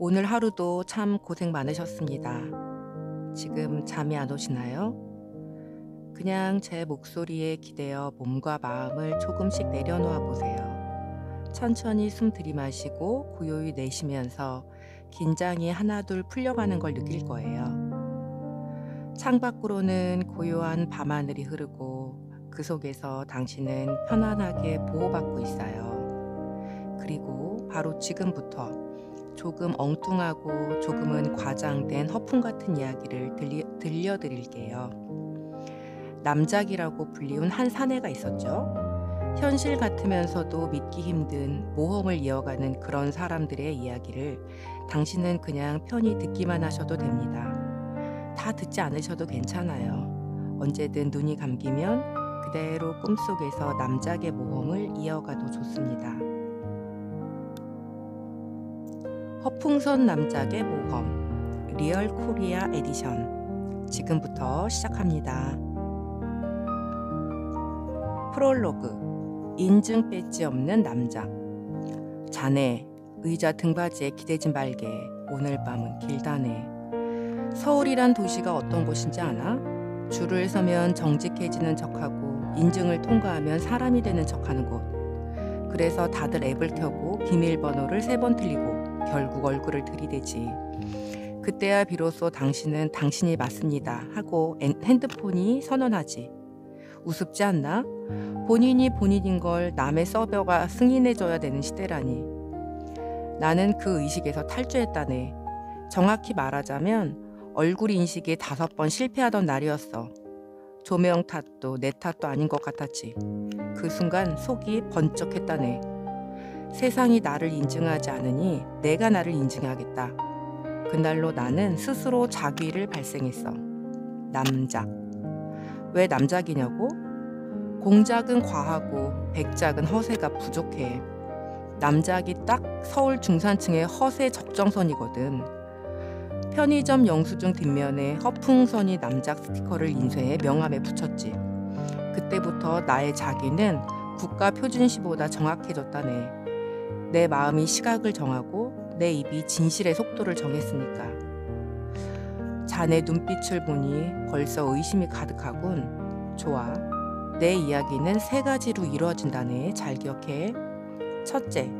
오늘 하루도 참 고생 많으셨습니다. 지금 잠이 안 오시나요? 그냥 제 목소리에 기대어 몸과 마음을 조금씩 내려놓아 보세요. 천천히 숨 들이마시고 고요히 내쉬면서 긴장이 하나둘 풀려가는 걸 느낄 거예요. 창밖으로는 고요한 밤하늘이 흐르고 그 속에서 당신은 편안하게 보호받고 있어요. 그리고 바로 지금부터 조금 엉뚱하고 조금은 과장된 허풍 같은 이야기를 들려드릴게요. 남작이라고 불리운 한 사내가 있었죠. 현실 같으면서도 믿기 힘든 모험을 이어가는 그런 사람들의 이야기를 당신은 그냥 편히 듣기만 하셔도 됩니다. 다 듣지 않으셔도 괜찮아요. 언제든 눈이 감기면 그대로 꿈속에서 남작의 모험을 이어가도 좋습니다. 허풍선 남작의 모험 리얼 코리아 에디션 지금부터 시작합니다. 프롤로그 인증 배지 없는 남작. 자네 의자 등받이에 기대지 말게. 오늘 밤은 길다네. 서울이란 도시가 어떤 곳인지 아나? 줄을 서면 정직해지는 척하고 인증을 통과하면 사람이 되는 척하는 곳. 그래서 다들 앱을 켜고 비밀번호를 3번 틀리고 결국 얼굴을 들이대지. 그때야 비로소 당신은 당신이 맞습니다 하고 핸드폰이 선언하지. 우습지 않나? 본인이 본인인 걸 남의 서버가 승인해줘야 되는 시대라니. 나는 그 의식에서 탈주했다네. 정확히 말하자면 얼굴 인식에 5번 실패하던 날이었어. 조명 탓도 내 탓도 아닌 것 같았지. 그 순간 속이 번쩍했다네. 세상이 나를 인증하지 않으니 내가 나를 인증하겠다. 그날로 나는 스스로 자귀를 발생했어. 남작. 왜 남작이냐고? 공작은 과하고 백작은 허세가 부족해. 남작이 딱 서울 중산층의 허세 적정선이거든. 편의점 영수증 뒷면에 허풍선이 남작 스티커를 인쇄해 명함에 붙였지. 그때부터 나의 자기는 국가 표준시보다 정확해졌다네. 내 마음이 시각을 정하고 내 입이 진실의 속도를 정했으니까. 자네 눈빛을 보니 벌써 의심이 가득하군. 좋아. 내 이야기는 3가지로 이루어진다네. 잘 기억해. 첫째,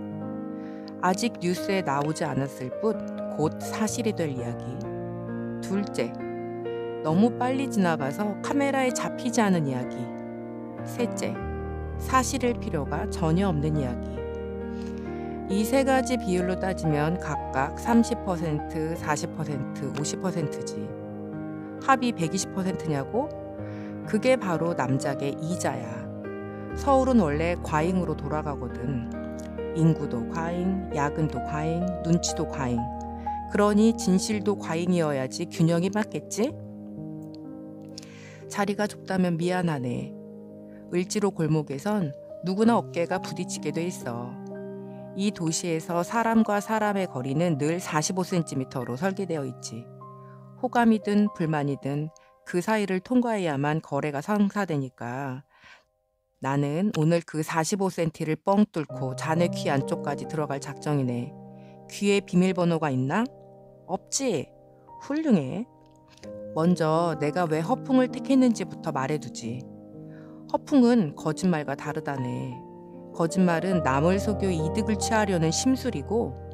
아직 뉴스에 나오지 않았을 뿐 곧 사실이 될 이야기. 둘째, 너무 빨리 지나가서 카메라에 잡히지 않은 이야기. 셋째, 사실일 필요가 전혀 없는 이야기. 이 3가지 비율로 따지면 각각 30%, 40%, 50%지. 합이 120%냐고? 그게 바로 남작의 이자야. 서울은 원래 과잉으로 돌아가거든. 인구도 과잉, 야근도 과잉, 눈치도 과잉. 그러니 진실도 과잉이어야지 균형이 맞겠지? 자리가 좁다면 미안하네. 을지로 골목에선 누구나 어깨가 부딪히게 돼 있어. 이 도시에서 사람과 사람의 거리는 늘 45cm로 설계되어 있지. 호감이든 불만이든 그 사이를 통과해야만 거래가 성사되니까 나는 오늘 그 45cm를 뻥 뚫고 자네 귀 안쪽까지 들어갈 작정이네. 귀에 비밀번호가 있나? 없지? 훌륭해. 먼저 내가 왜 허풍을 택했는지부터 말해두지. 허풍은 거짓말과 다르다네. 거짓말은 남을 속여 이득을 취하려는 심술이고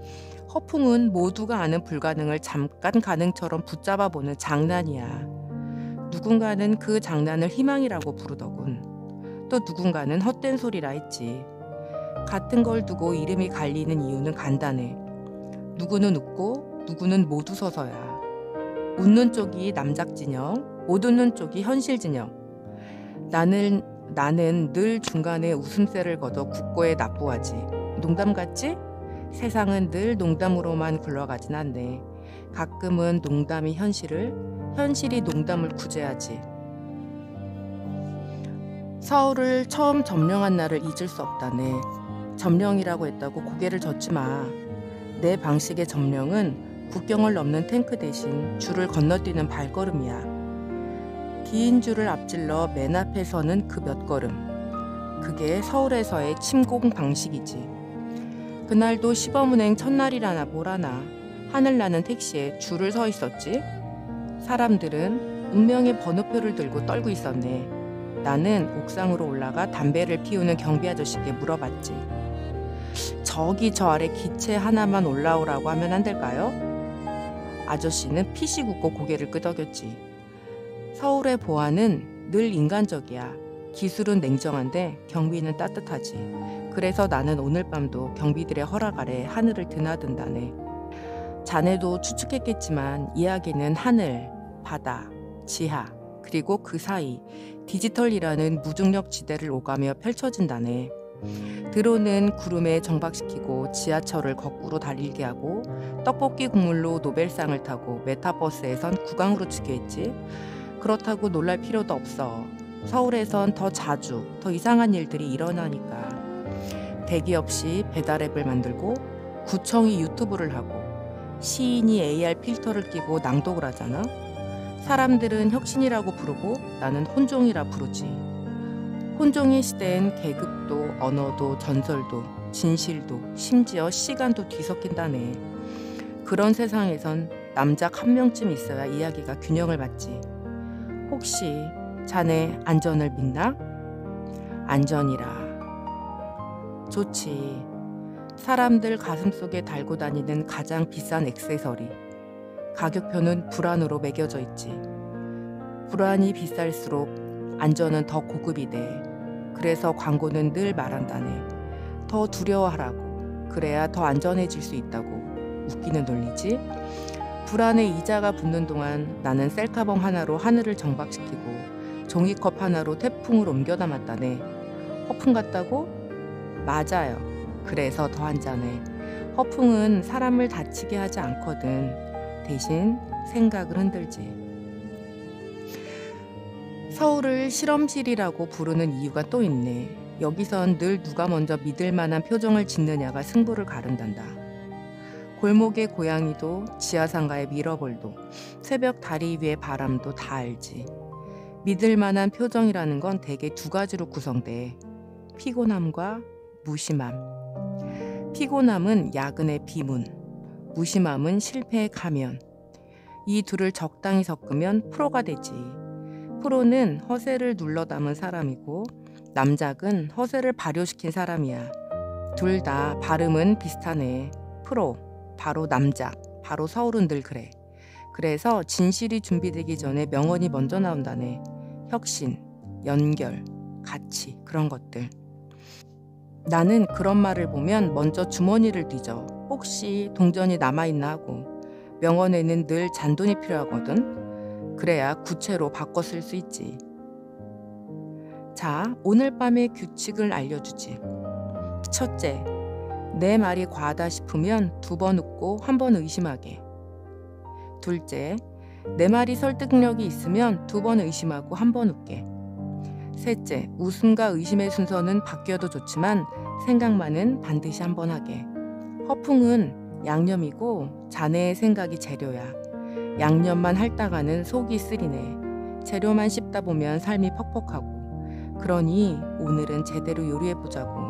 허풍은 모두가 아는 불가능을 잠깐 가능처럼 붙잡아보는 장난이야. 누군가는 그 장난을 희망이라고 부르더군. 또 누군가는 헛된 소리라 했지. 같은 걸 두고 이름이 갈리는 이유는 간단해. 누구는 웃고 누구는 못 웃어서야. 웃는 쪽이 남작 진영, 못 웃는 쪽이 현실 진영. 나는 늘 중간에 웃음새를 걷어 굳고에 납부하지. 농담 같지? 세상은 늘 농담으로만 굴러가진 않네. 가끔은 농담이 현실을, 현실이 농담을 구제하지. 서울을 처음 점령한 날을 잊을 수 없다네. 점령이라고 했다고 고개를 젓지 마. 내 방식의 점령은 국경을 넘는 탱크 대신 줄을 건너뛰는 발걸음이야. 긴 줄을 앞질러 맨 앞에 서는 그 몇 걸음. 그게 서울에서의 침공 방식이지. 그날도 시범운행 첫날이라나 뭐라나 하늘 나는 택시에 줄을 서 있었지. 사람들은 운명의 번호표를 들고 떨고 있었네. 나는 옥상으로 올라가 담배를 피우는 경비 아저씨께 물어봤지. 저기 저 아래 기체 하나만 올라오라고 하면 안 될까요? 아저씨는 피시 굽고 고개를 끄덕였지. 서울의 보안은 늘 인간적이야. 기술은 냉정한데 경비는 따뜻하지. 그래서 나는 오늘 밤도 경비들의 허락 아래 하늘을 드나든다네. 자네도 추측했겠지만 이야기는 하늘, 바다, 지하, 그리고 그 사이 디지털이라는 무중력 지대를 오가며 펼쳐진다네. 드론은 구름에 정박시키고 지하철을 거꾸로 달리게 하고 떡볶이 국물로 노벨상을 타고 메타버스에선 구강으로 치게 했지. 그렇다고 놀랄 필요도 없어. 서울에선 더 자주 더 이상한 일들이 일어나니까. 대기업이 배달앱을 만들고 구청이 유튜브를 하고 시인이 AR 필터를 끼고 낭독을 하잖아. 사람들은 혁신이라고 부르고 나는 혼종이라 부르지. 혼종의 시대엔 계급도 언어도 전설도 진실도 심지어 시간도 뒤섞인다네. 그런 세상에선 남작 한 명쯤 있어야 이야기가 균형을 맞지. 혹시 자네 안전을 믿나? 안전이라. 좋지. 사람들 가슴속에 달고 다니는 가장 비싼 액세서리. 가격표는 불안으로 매겨져 있지. 불안이 비쌀수록 안전은 더 고급이 돼. 그래서 광고는 늘 말한다네. 더 두려워하라고. 그래야 더 안전해질 수 있다고. 웃기는 논리지. 불안에 이자가 붙는 동안 나는 셀카봉 하나로 하늘을 정박시키고 종이컵 하나로 태풍을 옮겨 담았다네. 허풍 같다고? 맞아요. 그래서 더 한잔해. 허풍은 사람을 다치게 하지 않거든. 대신 생각을 흔들지. 서울을 실험실이라고 부르는 이유가 또 있네. 여기선 늘 누가 먼저 믿을 만한 표정을 짓느냐가 승부를 가른단다. 골목의 고양이도 지하상가의 미러볼도 새벽 다리 위의 바람도 다 알지. 믿을 만한 표정이라는 건 대개 두 가지로 구성돼. 피곤함과 무심함. 피곤함은 야근의 비문, 무심함은 실패의 가면. 이 둘을 적당히 섞으면 프로가 되지. 프로는 허세를 눌러 담은 사람이고 남작은 허세를 발효시킨 사람이야. 둘 다 발음은 비슷하네. 프로, 바로 남작, 바로 서울은 늘 그래. 그래서 진실이 준비되기 전에 명언이 먼저 나온다네. 혁신, 연결, 가치, 그런 것들. 나는 그런 말을 보면 먼저 주머니를 뒤져. 혹시 동전이 남아있나 하고. 명언에는 늘 잔돈이 필요하거든. 그래야 구체로 바꿔 쓸 수 있지. 자, 오늘 밤의 규칙을 알려주지. 첫째, 내 말이 과하다 싶으면 2번 웃고 1번 의심하게. 둘째, 내 말이 설득력이 있으면 2번 의심하고 1번 웃게. 셋째, 웃음과 의심의 순서는 바뀌어도 좋지만 생각만은 반드시 1번 하게. 허풍은 양념이고 자네의 생각이 재료야. 양념만 핥다가는 속이 쓰리네. 재료만 씹다 보면 삶이 퍽퍽하고. 그러니 오늘은 제대로 요리해보자고.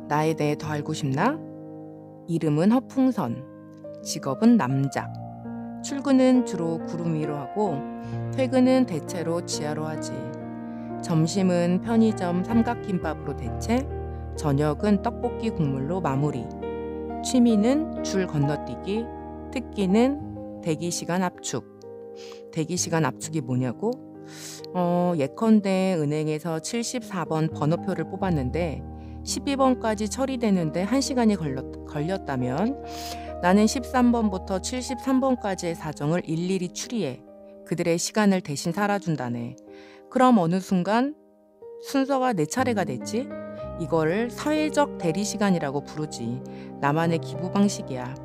나에 대해 더 알고 싶나? 이름은 허풍선, 직업은 남작. 출근은 주로 구름 위로 하고 퇴근은 대체로 지하로 하지. 점심은 편의점 삼각김밥으로 대체, 저녁은 떡볶이 국물로 마무리. 취미는 줄 건너뛰기, 특기는 대기시간 압축. 대기시간 압축이 뭐냐고? 예컨대 은행에서 74번 번호표를 뽑았는데 12번까지 처리되는데 1시간이 걸렸다면 나는 13번부터 73번까지의 사정을 일일이 추리해 그들의 시간을 대신 살아준다네. 그럼 어느 순간 순서가 내 차례가 됐지? 이거를 사회적 대리시간이라고 부르지. 나만의 기부 방식이야.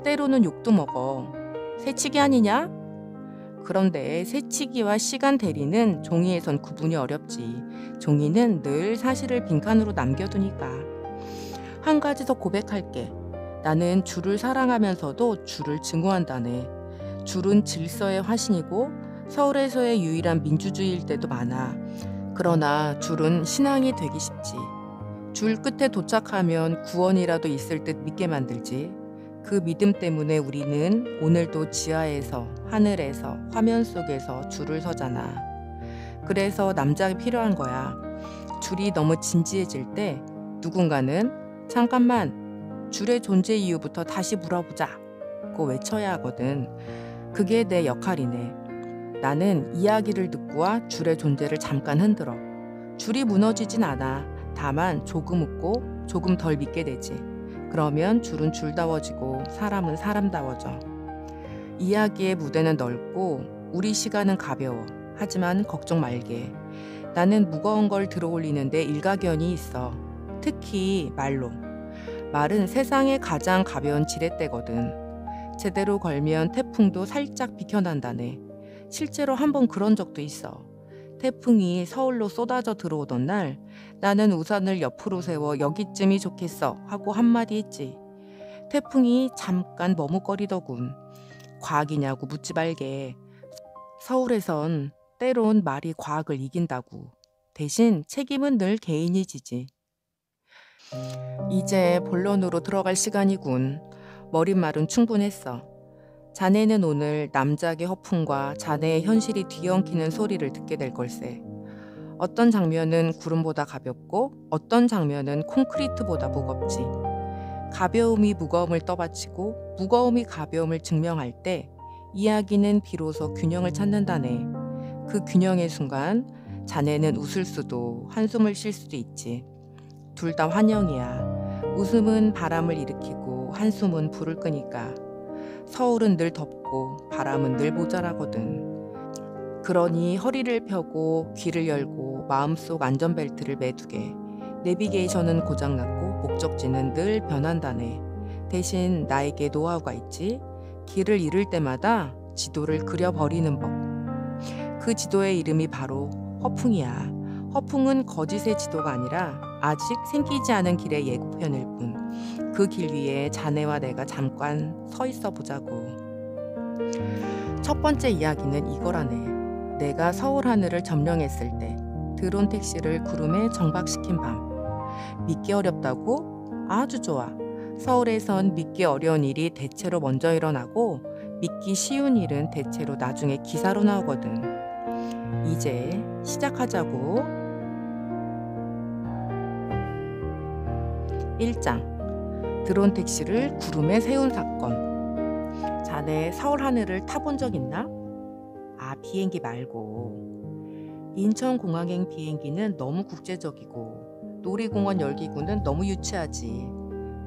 때로는 욕도 먹어. 새치기 아니냐? 그런데 새치기와 시간 대리는 종이에선 구분이 어렵지. 종이는 늘 사실을 빈칸으로 남겨두니까. 한 가지 더 고백할게. 나는 줄을 사랑하면서도 줄을 증오한다네. 줄은 질서의 화신이고 서울에서의 유일한 민주주의일 때도 많아. 그러나 줄은 신앙이 되기 쉽지. 줄 끝에 도착하면 구원이라도 있을 듯 믿게 만들지. 그 믿음 때문에 우리는 오늘도 지하에서, 하늘에서, 화면 속에서 줄을 서잖아. 그래서 남자가 필요한 거야. 줄이 너무 진지해질 때 누군가는 잠깐만, 줄의 존재 이유부터 다시 물어보자 고 외쳐야 하거든. 그게 내 역할이네. 나는 이야기를 듣고와 줄의 존재를 잠깐 흔들어. 줄이 무너지진 않아. 다만 조금 웃고 조금 덜 믿게 되지. 그러면 줄은 줄다워지고 사람은 사람다워져. 이야기의 무대는 넓고 우리 시간은 가벼워. 하지만 걱정 말게. 나는 무거운 걸 들어올리는데 일가견이 있어. 특히 말로. 말은 세상에 가장 가벼운 지렛대거든. 제대로 걸면 태풍도 살짝 비켜난다네. 실제로 한번 그런 적도 있어. 태풍이 서울로 쏟아져 들어오던 날 나는 우산을 옆으로 세워 여기쯤이 좋겠어 하고 한마디 했지. 태풍이 잠깐 머뭇거리더군. 과학이냐고 묻지 말게. 서울에선 때론 말이 과학을 이긴다고. 대신 책임은 늘 개인이 지지. 이제 본론으로 들어갈 시간이군. 머릿말은 충분했어. 자네는 오늘 남작의 허풍과 자네의 현실이 뒤엉키는 소리를 듣게 될 걸세. 어떤 장면은 구름보다 가볍고 어떤 장면은 콘크리트보다 무겁지. 가벼움이 무거움을 떠받치고 무거움이 가벼움을 증명할 때 이야기는 비로소 균형을 찾는다네. 그 균형의 순간 자네는 웃을 수도 한숨을 쉴 수도 있지. 둘 다 환영이야. 웃음은 바람을 일으키고 한숨은 불을 끄니까. 서울은 늘 덥고 바람은 늘 모자라거든. 그러니 허리를 펴고 귀를 열고 마음속 안전벨트를 매두게. 내비게이션은 고장났고 목적지는 늘 변한다네. 대신 나에게 노하우가 있지. 길을 잃을 때마다 지도를 그려버리는 법. 그 지도의 이름이 바로 허풍이야. 허풍은 거짓의 지도가 아니라 아직 생기지 않은 길의 예고편일 뿐. 그 길 위에 자네와 내가 잠깐 서 있어 보자고. 첫 번째 이야기는 이거라네. 내가 서울 하늘을 점령했을 때 드론 택시를 구름에 정박시킨 밤. 믿기 어렵다고? 아주 좋아. 서울에선 믿기 어려운 일이 대체로 먼저 일어나고 믿기 쉬운 일은 대체로 나중에 기사로 나오거든. 이제 시작하자고. 1장. 드론 택시를 구름에 세운 사건. 자네 서울 하늘을 타본 적 있나? 아, 비행기 말고. 인천공항행 비행기는 너무 국제적이고 놀이공원 열기구는 너무 유치하지.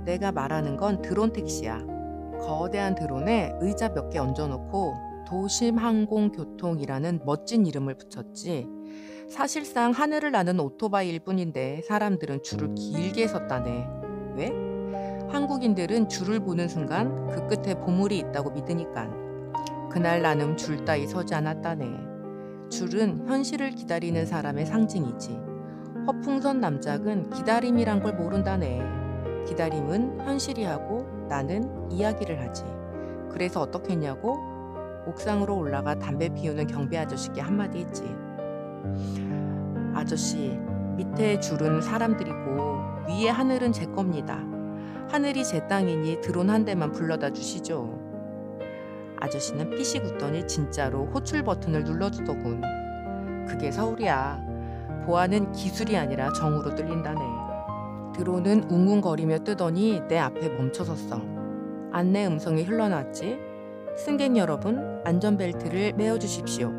내가 말하는 건 드론 택시야. 거대한 드론에 의자 몇 개 얹어놓고 도심항공교통이라는 멋진 이름을 붙였지. 사실상 하늘을 나는 오토바이일 뿐인데 사람들은 줄을 길게 섰다네. 왜? 한국인들은 줄을 보는 순간 그 끝에 보물이 있다고 믿으니까. 그날 나는 줄 따위 서지 않았다네. 줄은 현실을 기다리는 사람의 상징이지. 허풍선 남작은 기다림이란 걸 모른다네. 기다림은 현실이 하고 나는 이야기를 하지. 그래서 어떻게 했냐고? 옥상으로 올라가 담배 피우는 경비 아저씨께 한마디 했지. 아저씨, 밑에 줄은 사람들이고 위에 하늘은 제 겁니다. 하늘이 제 땅이니 드론 한 대만 불러다 주시죠. 아저씨는 피식 웃더니 진짜로 호출 버튼을 눌러주더군. 그게 서울이야. 보안은 기술이 아니라 정으로 뚫린다네. 드론은 웅웅거리며 뜨더니 내 앞에 멈춰섰어. 안내 음성이 흘러나왔지. 승객 여러분, 안전벨트를 매어주십시오.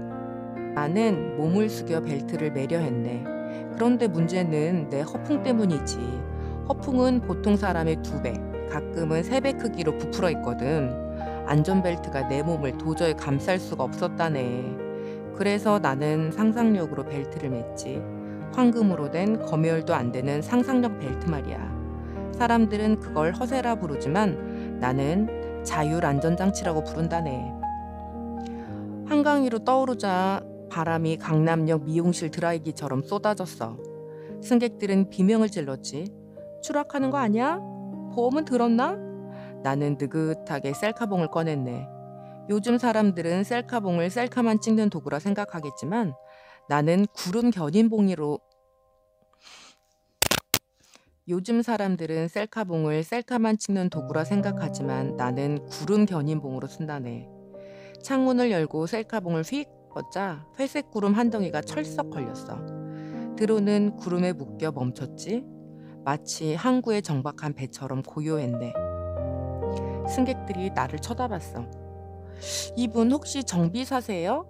나는 몸을 숙여 벨트를 매려 했네. 그런데 문제는 내 허풍 때문이지. 허풍은 보통 사람의 2배, 가끔은 3배 크기로 부풀어 있거든. 안전벨트가 내 몸을 도저히 감쌀 수가 없었다네. 그래서 나는 상상력으로 벨트를 맸지. 황금으로 된 검열도 안 되는 상상력 벨트 말이야. 사람들은 그걸 허세라 부르지만 나는 자율안전장치라고 부른다네. 한강 위로 떠오르자 바람이 강남역 미용실 드라이기처럼 쏟아졌어. 승객들은 비명을 질렀지. 추락하는 거 아니야? 보험은 들었나? 나는 느긋하게 셀카봉을 꺼냈네. 요즘 사람들은 셀카봉을 셀카만 찍는 도구라 생각하겠지만 나는 구름 견인봉으로 요즘 사람들은 셀카봉을 셀카만 찍는 도구라 생각하지만 나는 구름 견인봉으로 쓴다네. 창문을 열고 셀카봉을 휙 뻗자 회색 구름 한 덩이가 철썩 걸렸어. 드론은 구름에 묶여 멈췄지. 마치 항구에 정박한 배처럼 고요했네. 승객들이 나를 쳐다봤어. 이분 혹시 정비사세요?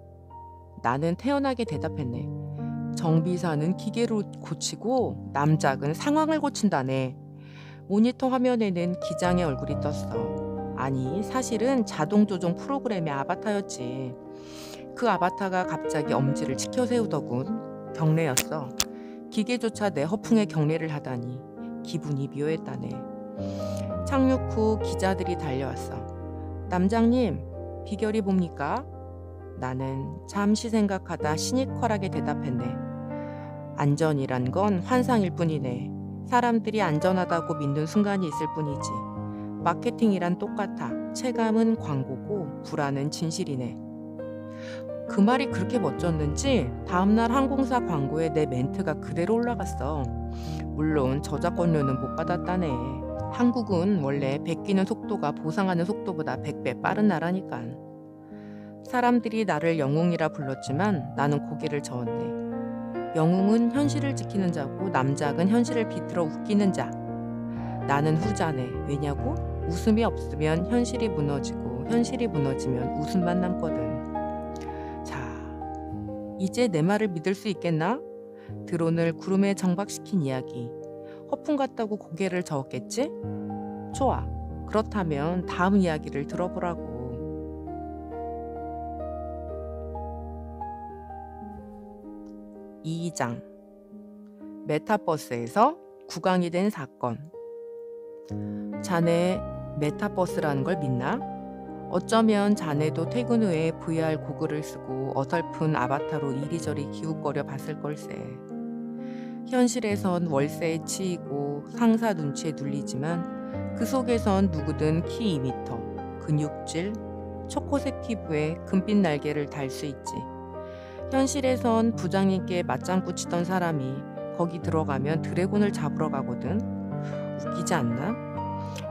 나는 태연하게 대답했네. 정비사는 기계로 고치고 남작은 상황을 고친다네. 모니터 화면에는 기장의 얼굴이 떴어. 아니, 사실은 자동 조종 프로그램의 아바타였지. 그 아바타가 갑자기 엄지를 치켜 세우더군. 경례였어. 기계조차 내 허풍에 경례를 하다니 기분이 묘했다네. 착륙 후 기자들이 달려왔어. 남장님, 비결이 뭡니까? 나는 잠시 생각하다 시니컬하게 대답했네. 안전이란 건 환상일 뿐이네. 사람들이 안전하다고 믿는 순간이 있을 뿐이지. 마케팅이란 똑같아. 체감은 광고고 불안은 진실이네. 그 말이 그렇게 멋졌는지 다음날 항공사 광고에 내 멘트가 그대로 올라갔어. 물론 저작권료는 못 받았다네. 한국은 원래 베끼는 속도가 보상하는 속도보다 100배 빠른 나라니깐. 사람들이 나를 영웅이라 불렀지만 나는 고개를 저었네. 영웅은 현실을 지키는 자고 남작은 현실을 비틀어 웃기는 자. 나는 후자네. 왜냐고? 웃음이 없으면 현실이 무너지고 현실이 무너지면 웃음만 남거든. 자, 이제 내 말을 믿을 수 있겠나? 드론을 구름에 정박시킨 이야기. 허풍 같다고 고개를 저었겠지? 좋아. 그렇다면 다음 이야기를 들어보라고. 2장. 메타버스에서 국왕이 된 사건. 자네 메타버스라는 걸 믿나? 어쩌면 자네도 퇴근 후에 VR 고글을 쓰고 어설픈 아바타로 이리저리 기웃거려 봤을 걸세. 현실에선 월세에 치이고 상사 눈치에 눌리지만 그 속에선 누구든 키 2m, 근육질, 초코색 피부에 금빛 날개를 달 수 있지. 현실에선 부장님께 맞장구 치던 사람이 거기 들어가면 드래곤을 잡으러 가거든. 웃기지 않나?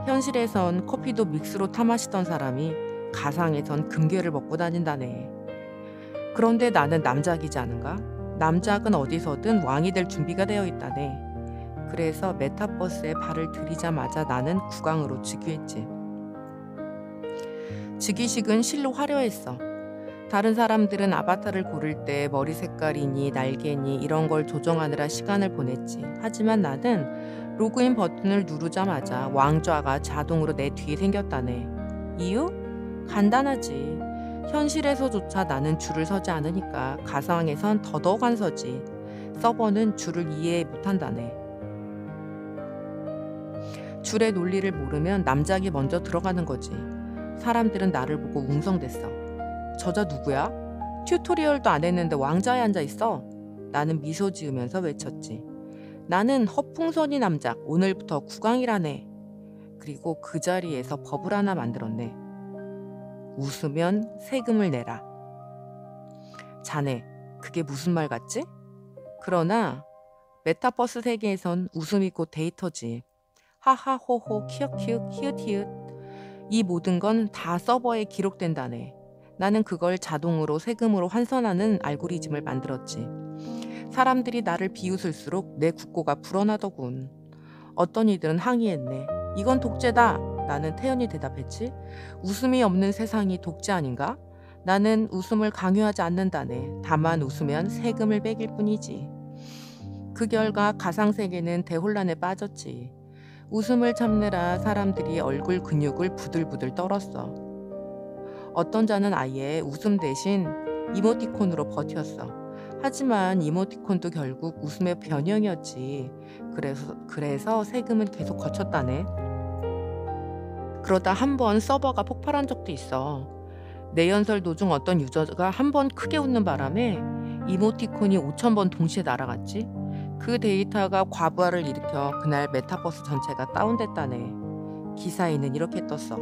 현실에선 커피도 믹스로 타 마시던 사람이 가상에선 금괴를 먹고 다닌다네. 그런데 나는 남작이지 않은가? 남작은 어디서든 왕이 될 준비가 되어 있다네. 그래서 메타버스에 발을 들이자마자 나는 국왕으로 즉위했지. 즉위식은 실로 화려했어. 다른 사람들은 아바타를 고를 때 머리 색깔이니 날개니 이런 걸 조정하느라 시간을 보냈지. 하지만 나는 로그인 버튼을 누르자마자 왕좌가 자동으로 내 뒤에 생겼다네. 이유? 간단하지. 현실에서조차 나는 줄을 서지 않으니까 가상에선 더더욱 안 서지. 서버는 줄을 이해 못한다네. 줄의 논리를 모르면 남작이 먼저 들어가는 거지. 사람들은 나를 보고 웅성댔어. 저자 누구야? 튜토리얼도 안 했는데 왕좌에 앉아있어. 나는 미소 지으면서 외쳤지. 나는 허풍선이 남작, 오늘부터 국왕이라네. 그리고 그 자리에서 법을 하나 만들었네. 웃으면 세금을 내라. 자네, 그게 무슨 말 같지? 그러나 메타버스 세계에선 웃음이 곧 데이터지. 하하호호 키읔키읔 히읗히읗. 이 모든 건 다 서버에 기록된다네. 나는 그걸 자동으로 세금으로 환산하는 알고리즘을 만들었지. 사람들이 나를 비웃을수록 내 국고가 불어나더군. 어떤 이들은 항의했네. 이건 독재다. 나는 태연히 대답했지. 웃음이 없는 세상이 독재 아닌가? 나는 웃음을 강요하지 않는다네. 다만 웃으면 세금을 매길 뿐이지. 그 결과 가상세계는 대혼란에 빠졌지. 웃음을 참느라 사람들이 얼굴 근육을 부들부들 떨었어. 어떤 자는 아예 웃음 대신 이모티콘으로 버텼어. 하지만 이모티콘도 결국 웃음의 변형이었지. 그래서 세금을 계속 거쳤다네. 그러다 한 번 서버가 폭발한 적도 있어. 내연설 도중 어떤 유저가 한 번 크게 웃는 바람에 이모티콘이 5,000번 동시에 날아갔지. 그 데이터가 과부하를 일으켜 그날 메타버스 전체가 다운됐다네. 기사에는 이렇게 떴어.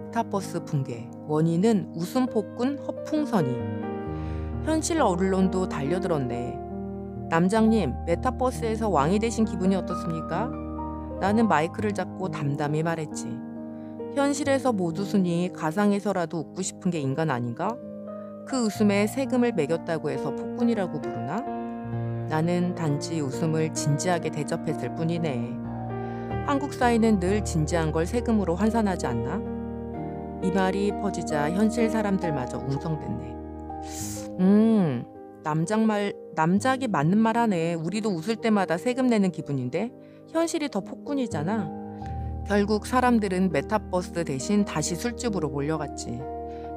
메타버스 붕괴. 원인은 웃음 폭군 허풍선이. 현실 언론도 달려들었네. 남장님, 메타버스에서 왕이 되신 기분이 어떻습니까? 나는 마이크를 잡고 담담히 말했지. 현실에서 못 웃으니 가상에서라도 웃고 싶은 게 인간 아닌가? 그 웃음에 세금을 매겼다고 해서 폭군이라고 부르나? 나는 단지 웃음을 진지하게 대접했을 뿐이네. 한국 사회는 늘 진지한 걸 세금으로 환산하지 않나? 이 말이 퍼지자 현실 사람들마저 웅성댔네. 남작이 맞는 말 하네. 우리도 웃을 때마다 세금 내는 기분인데 현실이 더 폭군이잖아. 결국 사람들은 메타버스 대신 다시 술집으로 몰려갔지.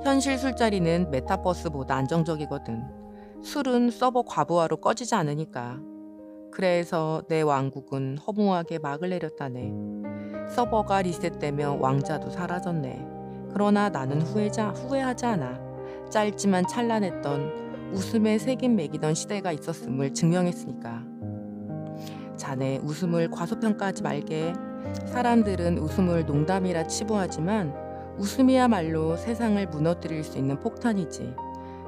현실 술자리는 메타버스보다 안정적이거든. 술은 서버 과부하로 꺼지지 않으니까. 그래서 내 왕국은 허무하게 막을 내렸다네. 서버가 리셋되며 왕자도 사라졌네. 그러나 나는 후회하지 않아. 짧지만 찬란했던 웃음에 세금 매기던 시대가 있었음을 증명했으니까. 자네 웃음을 과소평가하지 말게. 사람들은 웃음을 농담이라 치부하지만 웃음이야말로 세상을 무너뜨릴 수 있는 폭탄이지.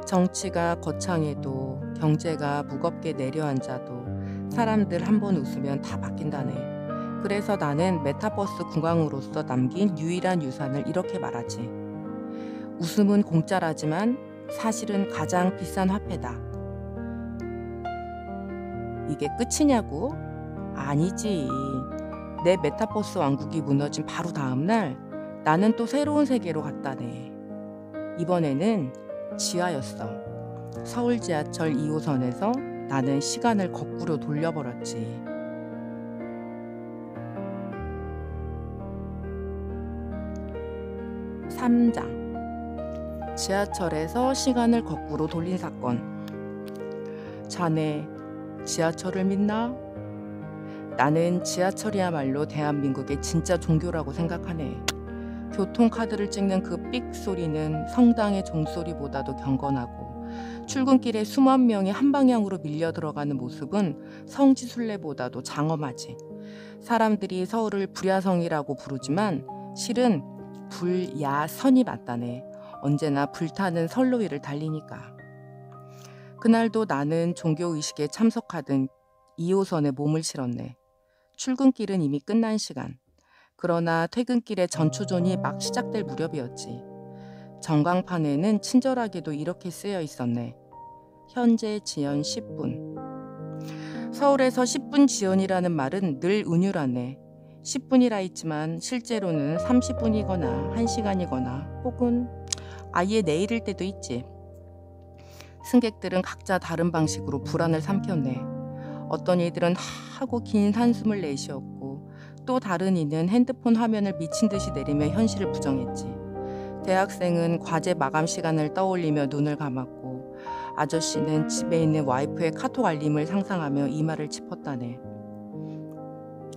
정치가 거창해도 경제가 무겁게 내려앉아도 사람들 한 번 웃으면 다 바뀐다네. 그래서 나는 메타버스 국왕으로서 남긴 유일한 유산을 이렇게 말하지. 웃음은 공짜라지만 사실은 가장 비싼 화폐다. 이게 끝이냐고? 아니지. 내 메타버스 왕국이 무너진 바로 다음 날 나는 또 새로운 세계로 갔다네. 이번에는 지하였어. 서울 지하철 2호선에서 나는 시간을 거꾸로 돌려버렸지. 3장. 지하철에서 시간을 거꾸로 돌린 사건. 자네, 지하철을 믿나? 나는 지하철이야말로 대한민국의 진짜 종교라고 생각하네. 교통카드를 찍는 그 삑 소리는 성당의 종소리보다도 경건하고, 출근길에 수만 명이 한 방향으로 밀려 들어가는 모습은 성지순례보다도 장엄하지. 사람들이 서울을 불야성이라고 부르지만 실은 불야선이 맞다네. 언제나 불타는 선로 위를 달리니까. 그날도 나는 종교의식에 참석하던 2호선에 몸을 실었네. 출근길은 이미 끝난 시간. 그러나 퇴근길의 전초전이 막 시작될 무렵이었지. 전광판에는 친절하게도 이렇게 쓰여 있었네. 현재 지연 10분. 서울에서 10분 지연이라는 말은 늘 은유라네. 10분이라 했지만 실제로는 30분이거나 1시간이거나 혹은 아예 내일일 때도 있지. 승객들은 각자 다른 방식으로 불안을 삼켰네. 어떤 이들은 하고 긴 한숨을 내쉬었고 또 다른 이는 핸드폰 화면을 미친 듯이 내리며 현실을 부정했지. 대학생은 과제 마감 시간을 떠올리며 눈을 감았고 아저씨는 집에 있는 와이프의 카톡 알림을 상상하며 이마를 짚었다네.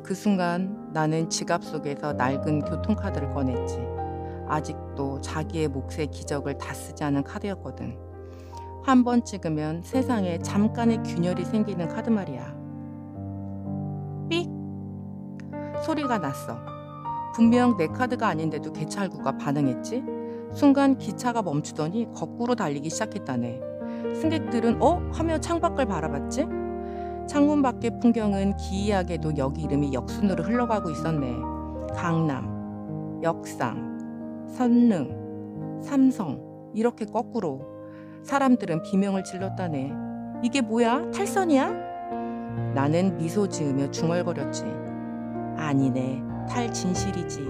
그 순간 나는 지갑 속에서 낡은 교통카드를 꺼냈지. 아직도 자기의 몫의 기적을 다 쓰지 않은 카드였거든. 한 번 찍으면 세상에 잠깐의 균열이 생기는 카드 말이야. 삑! 소리가 났어. 분명 내 카드가 아닌데도 개찰구가 반응했지. 순간 기차가 멈추더니 거꾸로 달리기 시작했다네. 승객들은 하며 창밖을 바라봤지. 창문 밖의 풍경은 기이하게도 여기 이름이 역순으로 흘러가고 있었네. 강남, 역삼, 선릉, 삼성 이렇게 거꾸로. 사람들은 비명을 질렀다네. 이게 뭐야? 탈선이야? 나는 미소 지으며 중얼거렸지. 아니네, 탈진실이지.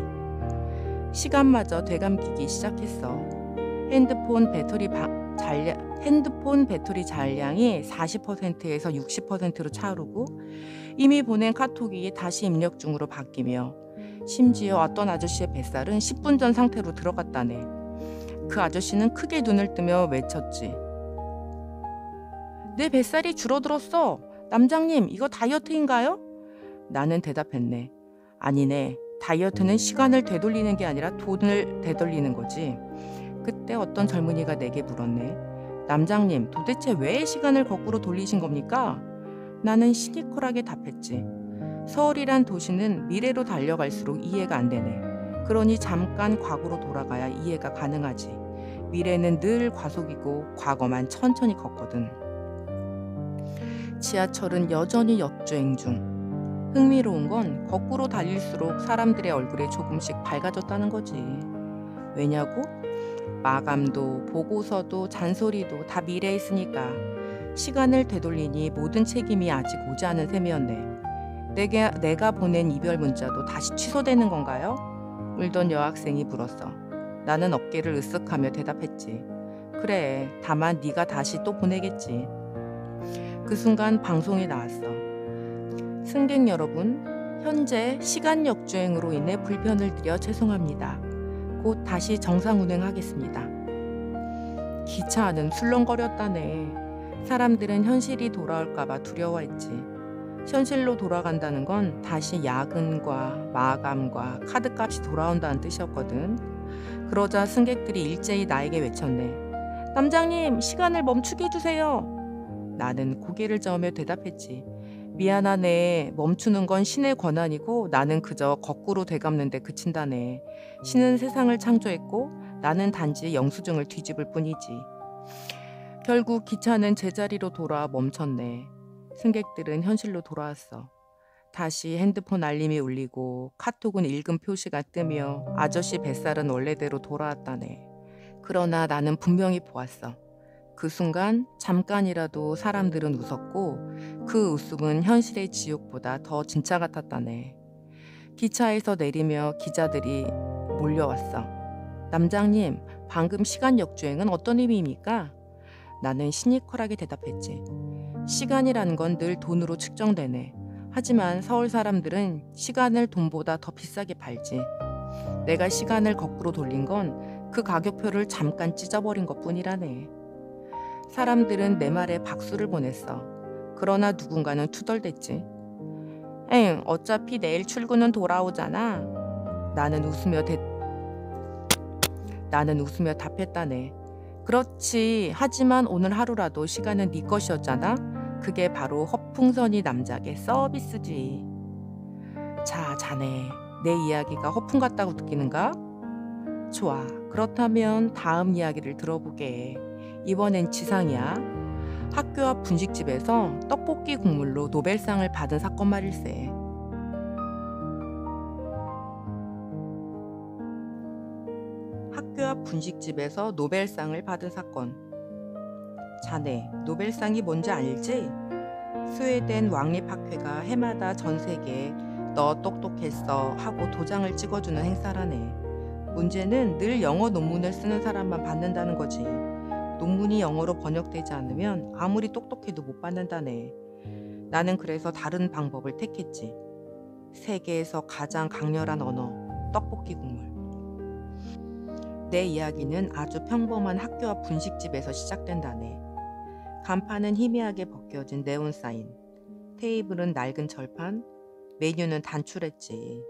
시간마저 되감기기 시작했어. 핸드폰 배터리 잔량이 40%에서 60%로 차오르고 이미 보낸 카톡이 다시 입력 중으로 바뀌며 심지어 어떤 아저씨의 뱃살은 10분 전 상태로 들어갔다네. 그 아저씨는 크게 눈을 뜨며 외쳤지. 내 뱃살이 줄어들었어. 남장님, 이거 다이어트인가요? 나는 대답했네. 아니네. 다이어트는 시간을 되돌리는 게 아니라 돈을 되돌리는 거지. 그때 어떤 젊은이가 내게 물었네. 남장님, 도대체 왜 시간을 거꾸로 돌리신 겁니까? 나는 시니컬하게 답했지. 서울이란 도시는 미래로 달려갈수록 이해가 안 되네. 그러니 잠깐 과거로 돌아가야 이해가 가능하지. 미래는 늘 과속이고 과거만 천천히 걷거든. 지하철은 여전히 역주행 중. 흥미로운 건 거꾸로 달릴수록 사람들의 얼굴이 조금씩 밝아졌다는 거지. 왜냐고? 마감도 보고서도 잔소리도 다 미래에 있으니까. 시간을 되돌리니 모든 책임이 아직 오지 않은 셈이었네. 내가 보낸 이별 문자도 다시 취소되는 건가요? 울던 여학생이 물었어. 나는 어깨를 으쓱하며 대답했지. 그래, 다만 네가 다시 또 보내겠지. 그 순간 방송이 나왔어. 승객 여러분, 현재 시간 역주행으로 인해 불편을 드려 죄송합니다. 곧 다시 정상 운행하겠습니다. 기차 안은 술렁거렸다네. 사람들은 현실이 돌아올까봐 두려워했지. 현실로 돌아간다는 건 다시 야근과 마감과 카드값이 돌아온다는 뜻이었거든. 그러자 승객들이 일제히 나에게 외쳤네. 남장님, 시간을 멈추게 해주세요. 나는 고개를 저으며 대답했지. 미안하네. 멈추는 건 신의 권한이고 나는 그저 거꾸로 되갚는 데 그친다네. 신은 세상을 창조했고 나는 단지 영수증을 뒤집을 뿐이지. 결국 기차는 제자리로 돌아와 멈췄네. 승객들은 현실로 돌아왔어. 다시 핸드폰 알림이 울리고 카톡은 읽음 표시가 뜨며 아저씨 뱃살은 원래대로 돌아왔다네. 그러나 나는 분명히 보았어. 그 순간 잠깐이라도 사람들은 웃었고 그 웃음은 현실의 지옥보다 더 진짜 같았다네. 기차에서 내리며 기자들이 몰려왔어. 남장님, 방금 시간 역주행은 어떤 의미입니까? 나는 시니컬하게 대답했지. 시간이라는 건 늘 돈으로 측정되네. 하지만 서울 사람들은 시간을 돈보다 더 비싸게 팔지. 내가 시간을 거꾸로 돌린 건 그 가격표를 잠깐 찢어버린 것뿐이라네. 사람들은 내 말에 박수를 보냈어. 그러나 누군가는 투덜댔지. 어차피 내일 출근은 돌아오잖아. 나는 웃으며 답했다네. 그렇지. 하지만 오늘 하루라도 시간은 네 것이었잖아. 그게 바로 허풍선이 남작의 서비스지. 자, 자네. 내 이야기가 허풍 같다고 느끼는가? 좋아. 그렇다면 다음 이야기를 들어보게. 이번엔 지상이야. 학교 앞 분식집에서 떡볶이 국물로 노벨상을 받은 사건 말일세. 학교 앞 분식집에서 노벨상을 받은 사건. 자네, 노벨상이 뭔지 알지? 스웨덴 왕립학회가 해마다 전 세계에 너 똑똑했어 하고 도장을 찍어주는 행사라네. 문제는 늘 영어 논문을 쓰는 사람만 받는다는 거지. 논문이 영어로 번역되지 않으면 아무리 똑똑해도 못 받는다네. 나는 그래서 다른 방법을 택했지. 세계에서 가장 강렬한 언어, 떡볶이 국물. 내 이야기는 아주 평범한 학교 앞 분식집에서 시작된다네. 간판은 희미하게 벗겨진 네온 사인, 테이블은 낡은 철판, 메뉴는 단출했지.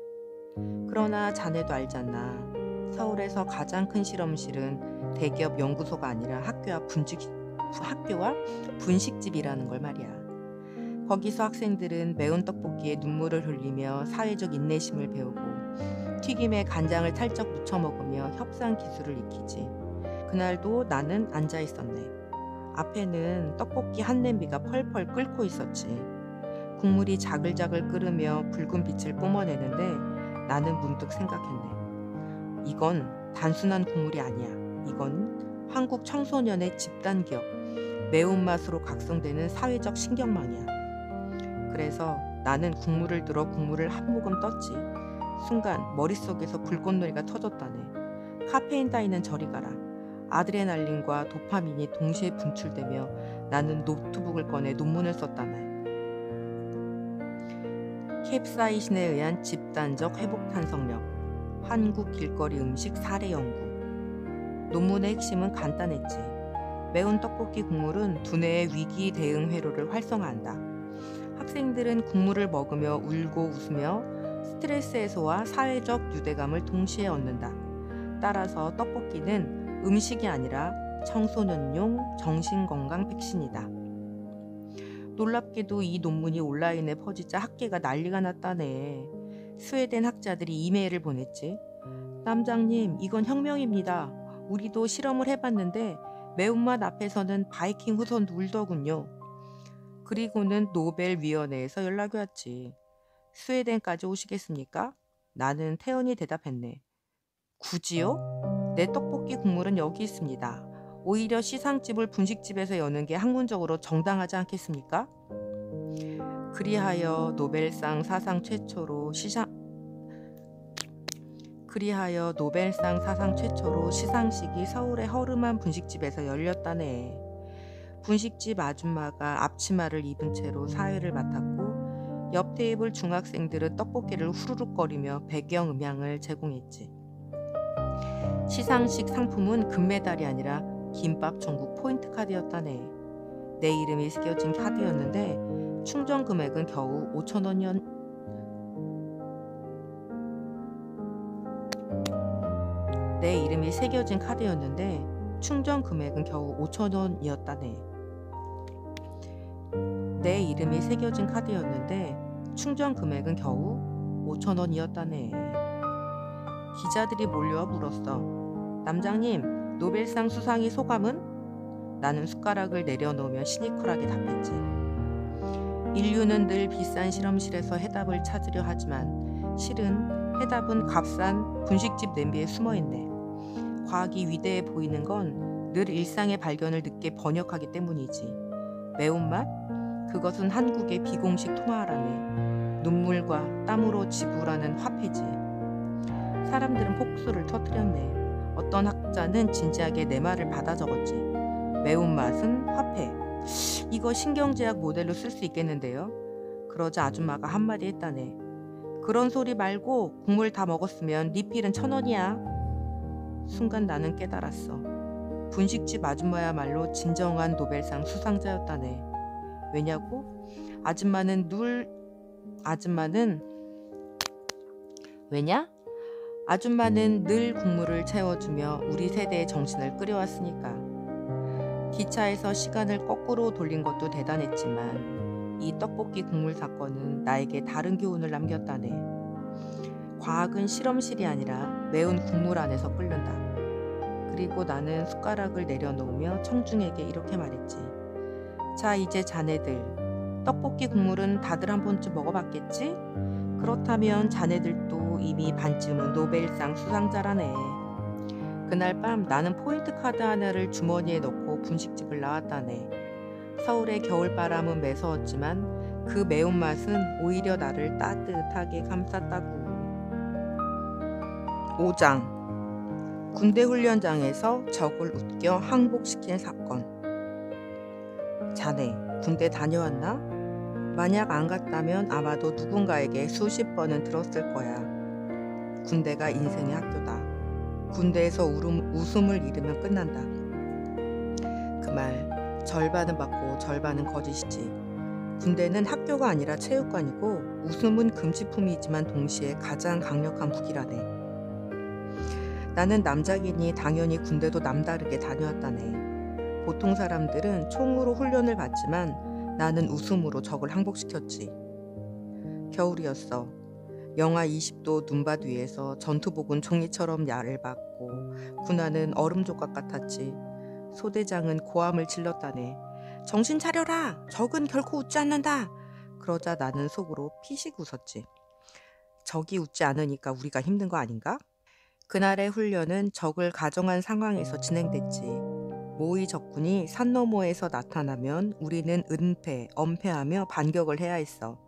그러나 자네도 알잖아. 서울에서 가장 큰 실험실은 대기업 연구소가 아니라 학교와 분식집이라는 걸 말이야. 거기서 학생들은 매운 떡볶이에 눈물을 흘리며 사회적 인내심을 배우고 튀김에 간장을 살짝 묻혀 먹으며 협상 기술을 익히지. 그날도 나는 앉아 있었네. 앞에는 떡볶이 한 냄비가 펄펄 끓고 있었지. 국물이 자글자글 끓으며 붉은 빛을 뿜어내는데 나는 문득 생각했네. 이건 단순한 국물이 아니야. 이건 한국 청소년의 집단 기억, 매운맛으로 각성되는 사회적 신경망이야. 그래서 나는 국물을 들어 국물을 한 모금 떴지. 순간 머릿속에서 불꽃놀이가 터졌다네. 카페인 따위는 저리 가라. 아드레날린과 도파민이 동시에 분출되며 나는 노트북을 꺼내 논문을 썼다네. 캡사이신에 의한 집단적 회복 탄성력, 한국 길거리 음식 사례 연구. 논문의 핵심은 간단했지. 매운 떡볶이 국물은 두뇌의 위기 대응 회로를 활성화한다. 학생들은 국물을 먹으며 울고 웃으며 스트레스 해소와 사회적 유대감을 동시에 얻는다. 따라서 떡볶이는 음식이 아니라 청소년용 정신건강 백신이다. 놀랍게도 이 논문이 온라인에 퍼지자 학계가 난리가 났다네. 스웨덴 학자들이 이메일을 보냈지. 남장님, 이건 혁명입니다. 우리도 실험을 해봤는데 매운맛 앞에서는 바이킹 후손도 울더군요. 그리고는 노벨위원회에서 연락이 왔지. 스웨덴까지 오시겠습니까? 나는 태연히 대답했네. 굳이요? 내 떡볶이 국물은 여기 있습니다. 오히려 시상집을 분식집에서 여는 게 학문적으로 정당하지 않겠습니까? 그리하여 노벨상 사상 최초로 시상식이 서울의 허름한 분식집에서 열렸다네. 분식집 아줌마가 앞치마를 입은 채로 사회를 맡았고 옆 테이블 중학생들은 떡볶이를 후루룩거리며 배경음향을 제공했지. 시상식 상품은 금메달이 아니라 김밥 전국 포인트 카드였다네. 내 이름이 새겨진 카드였는데 충전 금액은 겨우 5,000원이었. 내 이름이 새겨진 카드였는데 충전 금액은 겨우 5,000원이었다네. 내 이름이 새겨진 카드였는데 충전 금액은 겨우 5,000원이었다네. 기자들이 몰려와 물었어. 남장님, 노벨상 수상이 소감은? 나는 숟가락을 내려놓으며 시니컬하게 답했지. 인류는 늘 비싼 실험실에서 해답을 찾으려 하지만 실은 해답은 값싼 분식집 냄비에 숨어있네. 과학이 위대해 보이는 건 늘 일상의 발견을 늦게 번역하기 때문이지. 매운맛? 그것은 한국의 비공식 통화라네. 눈물과 땀으로 지불하는 화폐지. 사람들은 폭소를 터뜨렸네. 어떤 학자는 진지하게 내 말을 받아 적었지. 매운맛은 화폐. 이거 신경제약 모델로 쓸 수 있겠는데요. 그러자 아줌마가 한마디 했다네. 그런 소리 말고 국물 다 먹었으면 리필은 1,000원이야. 순간 나는 깨달았어. 분식집 아줌마야말로 진정한 노벨상 수상자였다네. 왜냐고? 아줌마는 늘 국물을 채워주며 우리 세대의 정신을 끓여왔으니까. 기차에서 시간을 거꾸로 돌린 것도 대단했지만 이 떡볶이 국물 사건은 나에게 다른 교훈을 남겼다네. 과학은 실험실이 아니라 매운 국물 안에서 끓는다. 그리고 나는 숟가락을 내려놓으며 청중에게 이렇게 말했지. 자, 이제 자네들, 떡볶이 국물은 다들 한 번쯤 먹어봤겠지? 그렇다면 자네들도 이미 반쯤은 노벨상 수상자라네. 그날 밤 나는 포인트 카드 하나를 주머니에 넣고 분식집을 나왔다네. 서울의 겨울바람은 매서웠지만 그 매운맛은 오히려 나를 따뜻하게 감쌌다고. 5장. 군대 훈련장에서 적을 웃겨 항복시킨 사건. 자네, 군대 다녀왔나? 만약 안 갔다면 아마도 누군가에게 수십 번은 들었을 거야. 군대가 인생의 학교다. 군대에서 웃음을 잃으면 끝난다. 그 말 절반은 맞고 절반은 거짓이지. 군대는 학교가 아니라 체육관이고 웃음은 금지품이지만 동시에 가장 강력한 무기라네. 나는 남자기니 당연히 군대도 남다르게 다녀왔다네. 보통 사람들은 총으로 훈련을 받지만 나는 웃음으로 적을 항복시켰지. 겨울이었어. 영하 20도 눈밭 위에서 전투복은 종이처럼 얇았고 군화는 얼음조각 같았지. 소대장은 고함을 질렀다네. 정신 차려라! 적은 결코 웃지 않는다! 그러자 나는 속으로 피식 웃었지. 적이 웃지 않으니까 우리가 힘든 거 아닌가? 그날의 훈련은 적을 가정한 상황에서 진행됐지. 모의 적군이 산 너머에서 나타나면 우리는 엄폐하며 반격을 해야 했어.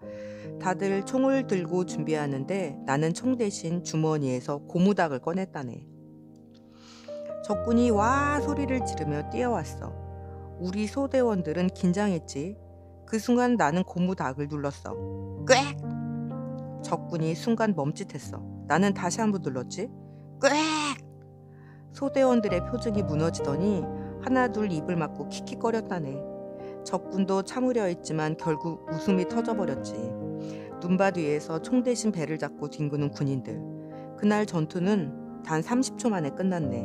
다들 총을 들고 준비하는데 나는 총 대신 주머니에서 고무닭을 꺼냈다네. 적군이 와 소리를 지르며 뛰어왔어. 우리 소대원들은 긴장했지. 그 순간 나는 고무닭을 눌렀어. 꽥! 적군이 순간 멈칫했어. 나는 다시 한번 눌렀지. 꽥! 소대원들의 표정이 무너지더니 하나둘 입을 막고 킥킥거렸다네. 적군도 참으려 했지만 결국 웃음이 터져버렸지. 눈밭 위에서 총 대신 배를 잡고 뒹구는 군인들. 그날 전투는 단 30초 만에 끝났네.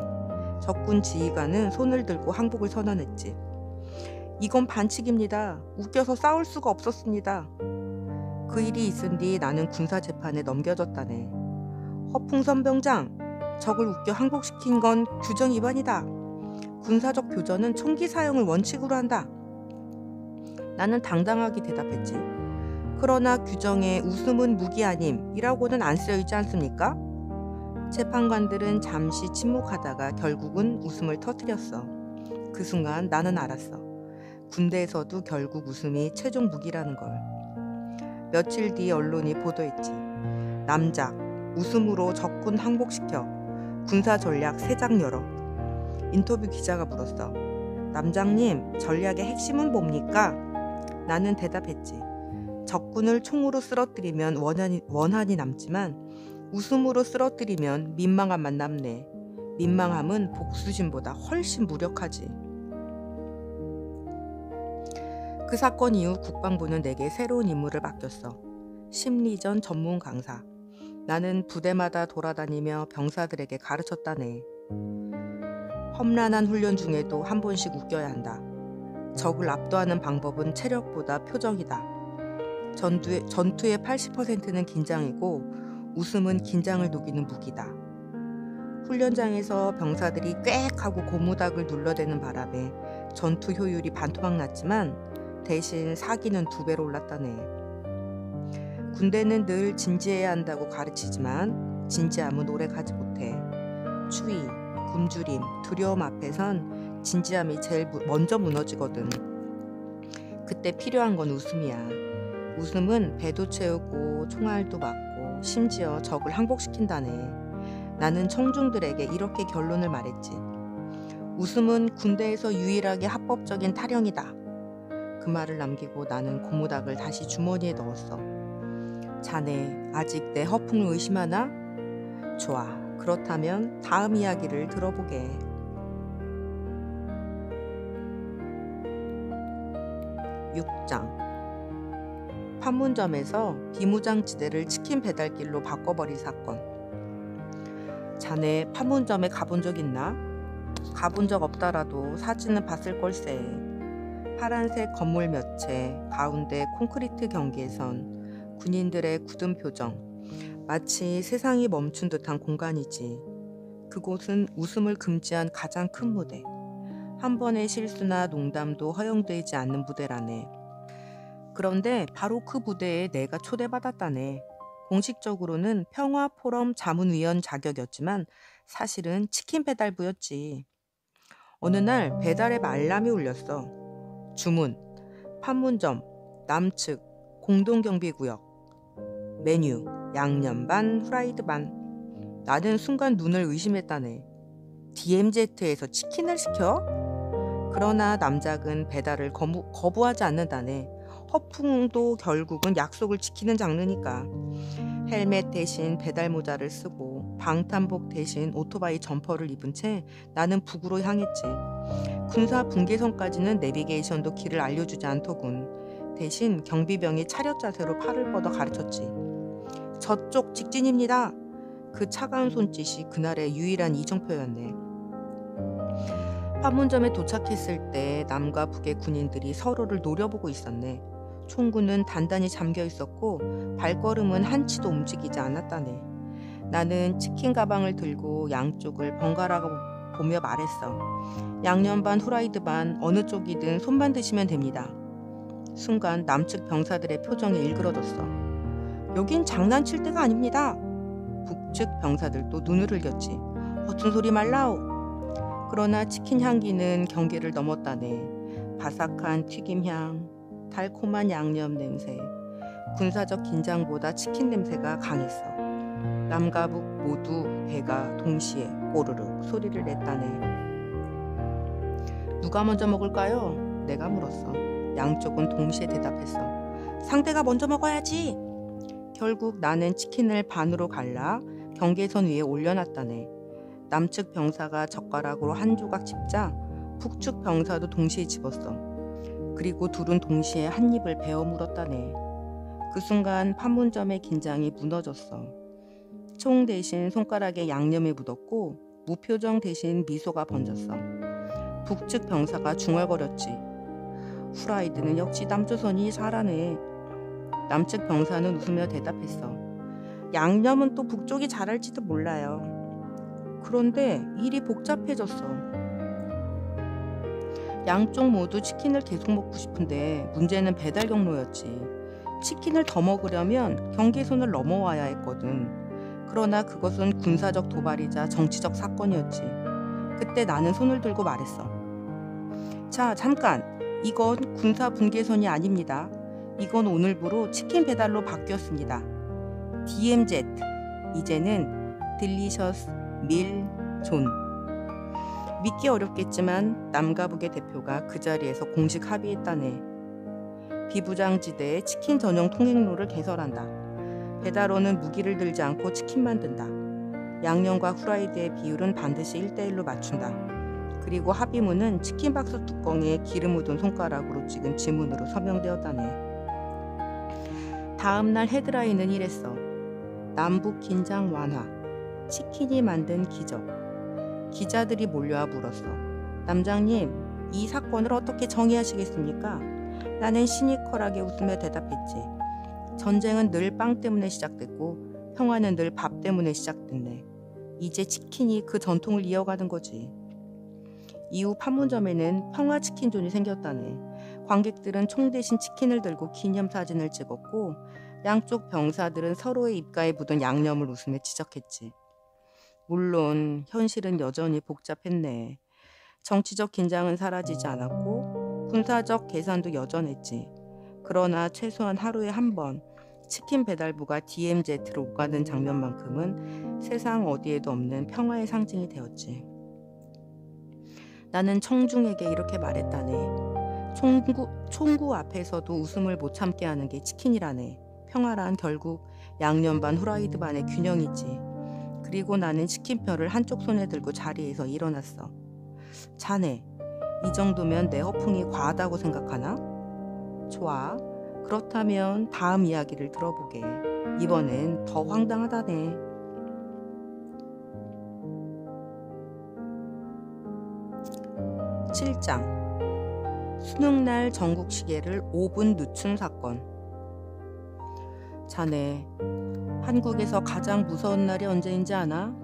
적군 지휘관은 손을 들고 항복을 선언했지. 이건 반칙입니다. 웃겨서 싸울 수가 없었습니다. 그 일이 있은 뒤 나는 군사재판에 넘겨졌다네. 허풍선병장, 적을 웃겨 항복시킨 건 규정 위반이다. 군사적 교전은 총기 사용을 원칙으로 한다. 나는 당당하게 대답했지. 그러나 규정에 웃음은 무기 아님이라고는 안 쓰여 있지 않습니까? 재판관들은 잠시 침묵하다가 결국은 웃음을 터뜨렸어. 그 순간 나는 알았어. 군대에서도 결국 웃음이 최종 무기라는 걸. 며칠 뒤 언론이 보도했지. 남작, 웃음으로 적군 항복시켜. 군사 전략 새 장 열어. 인터뷰 기자가 물었어. 남장님, 전략의 핵심은 뭡니까? 나는 대답했지. 적군을 총으로 쓰러뜨리면 원한이 남지만 웃음으로 쓰러뜨리면 민망함만 남네. 민망함은 복수심보다 훨씬 무력하지. 그 사건 이후 국방부는 내게 새로운 임무를 맡겼어. 심리전 전문 강사. 나는 부대마다 돌아다니며 병사들에게 가르쳤다네. 험난한 훈련 중에도 한 번씩 웃겨야 한다. 적을 압도하는 방법은 체력보다 표정이다. 전투의 80%는 긴장이고 웃음은 긴장을 녹이는 무기다. 훈련장에서 병사들이 꽥 하고 고무닥을 눌러대는 바람에 전투 효율이 반토막 났지만 대신 사기는 2배로 올랐다네. 군대는 늘 진지해야 한다고 가르치지만 진지함은 오래 가지 못해. 추위, 굶주림, 두려움 앞에선 진지함이 제일 먼저 무너지거든. 그때 필요한 건 웃음이야. 웃음은 배도 채우고 총알도 맞고 심지어 적을 항복시킨다네. 나는 청중들에게 이렇게 결론을 말했지. 웃음은 군대에서 유일하게 합법적인 타령이다. 그 말을 남기고 나는 고무닥을 다시 주머니에 넣었어. 자네 아직 내 허풍을 의심하나? 좋아. 그렇다면 다음 이야기를 들어보게. 6장. 판문점에서 비무장지대를 치킨 배달길로 바꿔버린 사건. 자네 판문점에 가본 적 있나? 가본 적 없더라도 사진은 봤을 걸세. 파란색 건물 몇 채, 가운데 콘크리트 경계선, 군인들의 굳은 표정. 마치 세상이 멈춘 듯한 공간이지. 그곳은 웃음을 금지한 가장 큰 무대. 한 번의 실수나 농담도 허용되지 않는 무대라네. 그런데 바로 그 무대에 내가 초대받았다네. 공식적으로는 평화포럼 자문위원 자격이었지만 사실은 치킨 배달부였지. 어느 날 배달앱 알람이 울렸어. 주문, 판문점, 남측, 공동경비구역. 메뉴, 양념 반, 후라이드 반. 나는 순간 눈을 의심했다네. DMZ에서 치킨을 시켜? 그러나 남작은 배달을 거부하지 않는다네. 허풍도 결국은 약속을 지키는 장르니까. 헬멧 대신 배달 모자를 쓰고 방탄복 대신 오토바이 점퍼를 입은 채 나는 북으로 향했지. 군사 분계선까지는 내비게이션도 길을 알려주지 않더군. 대신 경비병이 차렷 자세로 팔을 뻗어 가르쳤지. 저쪽 직진입니다. 그 차가운 손짓이 그날의 유일한 이정표였네. 판문점에 도착했을 때 남과 북의 군인들이 서로를 노려보고 있었네. 총구는 단단히 잠겨 있었고 발걸음은 한치도 움직이지 않았다네. 나는 치킨 가방을 들고 양쪽을 번갈아 보며 말했어. 양념 반, 후라이드 반, 어느 쪽이든 손만 드시면 됩니다. 순간 남측 병사들의 표정이 일그러졌어. 여긴 장난칠 때가 아닙니다. 북측 병사들도 눈을 흘겼지. 허튼 소리 말라오. 그러나 치킨 향기는 경계를 넘었다네. 바삭한 튀김향, 달콤한 양념 냄새, 군사적 긴장보다 치킨 냄새가 강했어. 남과 북 모두 배가 동시에 꼬르륵 소리를 냈다네. 누가 먼저 먹을까요? 내가 물었어. 양쪽은 동시에 대답했어. 상대가 먼저 먹어야지. 결국 나는 치킨을 반으로 갈라 경계선 위에 올려놨다네. 남측 병사가 젓가락으로 한 조각 집자 북측 병사도 동시에 집었어. 그리고 둘은 동시에 한 입을 베어 물었다네. 그 순간 판문점의 긴장이 무너졌어. 총 대신 손가락에 양념이 묻었고 무표정 대신 미소가 번졌어. 북측 병사가 중얼거렸지. 후라이드는 역시 남조선이 잘하네. 남측 병사는 웃으며 대답했어. 양념은 또 북쪽이 잘할지도 몰라요. 그런데 일이 복잡해졌어. 양쪽 모두 치킨을 계속 먹고 싶은데 문제는 배달 경로였지. 치킨을 더 먹으려면 경계선을 넘어와야 했거든. 그러나 그것은 군사적 도발이자 정치적 사건이었지. 그때 나는 손을 들고 말했어. 자, 잠깐. 이건 군사 분계선이 아닙니다. 이건 오늘부로 치킨 배달로 바뀌었습니다. DMZ. 이제는 딜리셔스 밀 존. 믿기 어렵겠지만 남과 북의 대표가 그 자리에서 공식 합의했다네. 비부장지대에 치킨 전용 통행로를 개설한다. 배달원은 무기를 들지 않고 치킨만 든다. 양념과 후라이드의 비율은 반드시 1대1로 맞춘다. 그리고 합의문은 치킨 박스 뚜껑에 기름 묻은 손가락으로 찍은 지문으로 서명되었다네. 다음 날 헤드라인은 이랬어. 남북 긴장 완화. 치킨이 만든 기적. 기자들이 몰려와 물었어. 남장님, 이 사건을 어떻게 정의하시겠습니까? 나는 시니컬하게 웃으며 대답했지. 전쟁은 늘 빵 때문에 시작됐고 평화는 늘 밥 때문에 시작됐네. 이제 치킨이 그 전통을 이어가는 거지. 이후 판문점에는 평화치킨존이 생겼다네. 관객들은 총 대신 치킨을 들고 기념사진을 찍었고 양쪽 병사들은 서로의 입가에 묻은 양념을 웃으며 지적했지. 물론 현실은 여전히 복잡했네. 정치적 긴장은 사라지지 않았고 군사적 계산도 여전했지. 그러나 최소한 하루에 한 번 치킨 배달부가 DMZ로 오가는 장면만큼은 세상 어디에도 없는 평화의 상징이 되었지. 나는 청중에게 이렇게 말했다네. 총구 앞에서도 웃음을 못 참게 하는 게 치킨이라네. 평화란 결국 양념 반 후라이드 반의 균형이지. 그리고 나는 치킨뼈를 한쪽 손에 들고 자리에서 일어났어. 자네, 이 정도면 내 허풍이 과하다고 생각하나? 좋아. 그렇다면 다음 이야기를 들어보게. 이번엔 더 황당하다네. 7장. 수능날 전국 시계를 5분 늦춘 사건. 자네, 한국에서 가장 무서운 날이 언제인지 아나?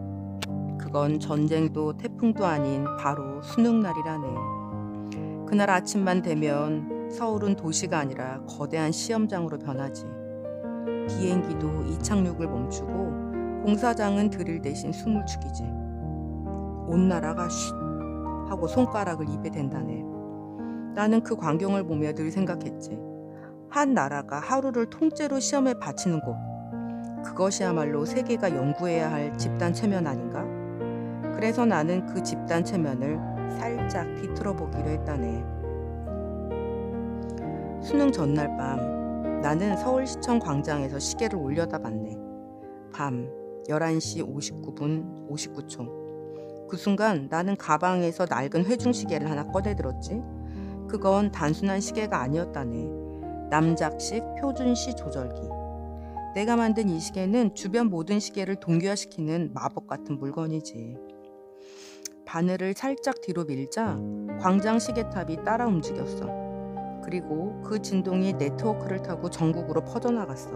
그건 전쟁도 태풍도 아닌 바로 수능날이라네. 그날 아침만 되면 서울은 도시가 아니라 거대한 시험장으로 변하지. 비행기도 이착륙을 멈추고 공사장은 드릴 대신 숨을 죽이지. 온 나라가 쉿 하고 손가락을 입에 댄다네. 나는 그 광경을 보며 늘 생각했지. 한 나라가 하루를 통째로 시험에 바치는 곳. 그것이야말로 세계가 연구해야 할 집단 체면 아닌가? 그래서 나는 그 집단 체면을 살짝 뒤틀어 보기로 했다네. 수능 전날 밤 나는 서울시청 광장에서 시계를 올려다봤네. 밤 11시 59분 59초. 그 순간 나는 가방에서 낡은 회중시계를 하나 꺼내들었지. 그건 단순한 시계가 아니었다네. 남작식 표준시 조절기. 내가 만든 이 시계는 주변 모든 시계를 동기화시키는 마법 같은 물건이지. 바늘을 살짝 뒤로 밀자 광장 시계탑이 따라 움직였어. 그리고 그 진동이 네트워크를 타고 전국으로 퍼져나갔어.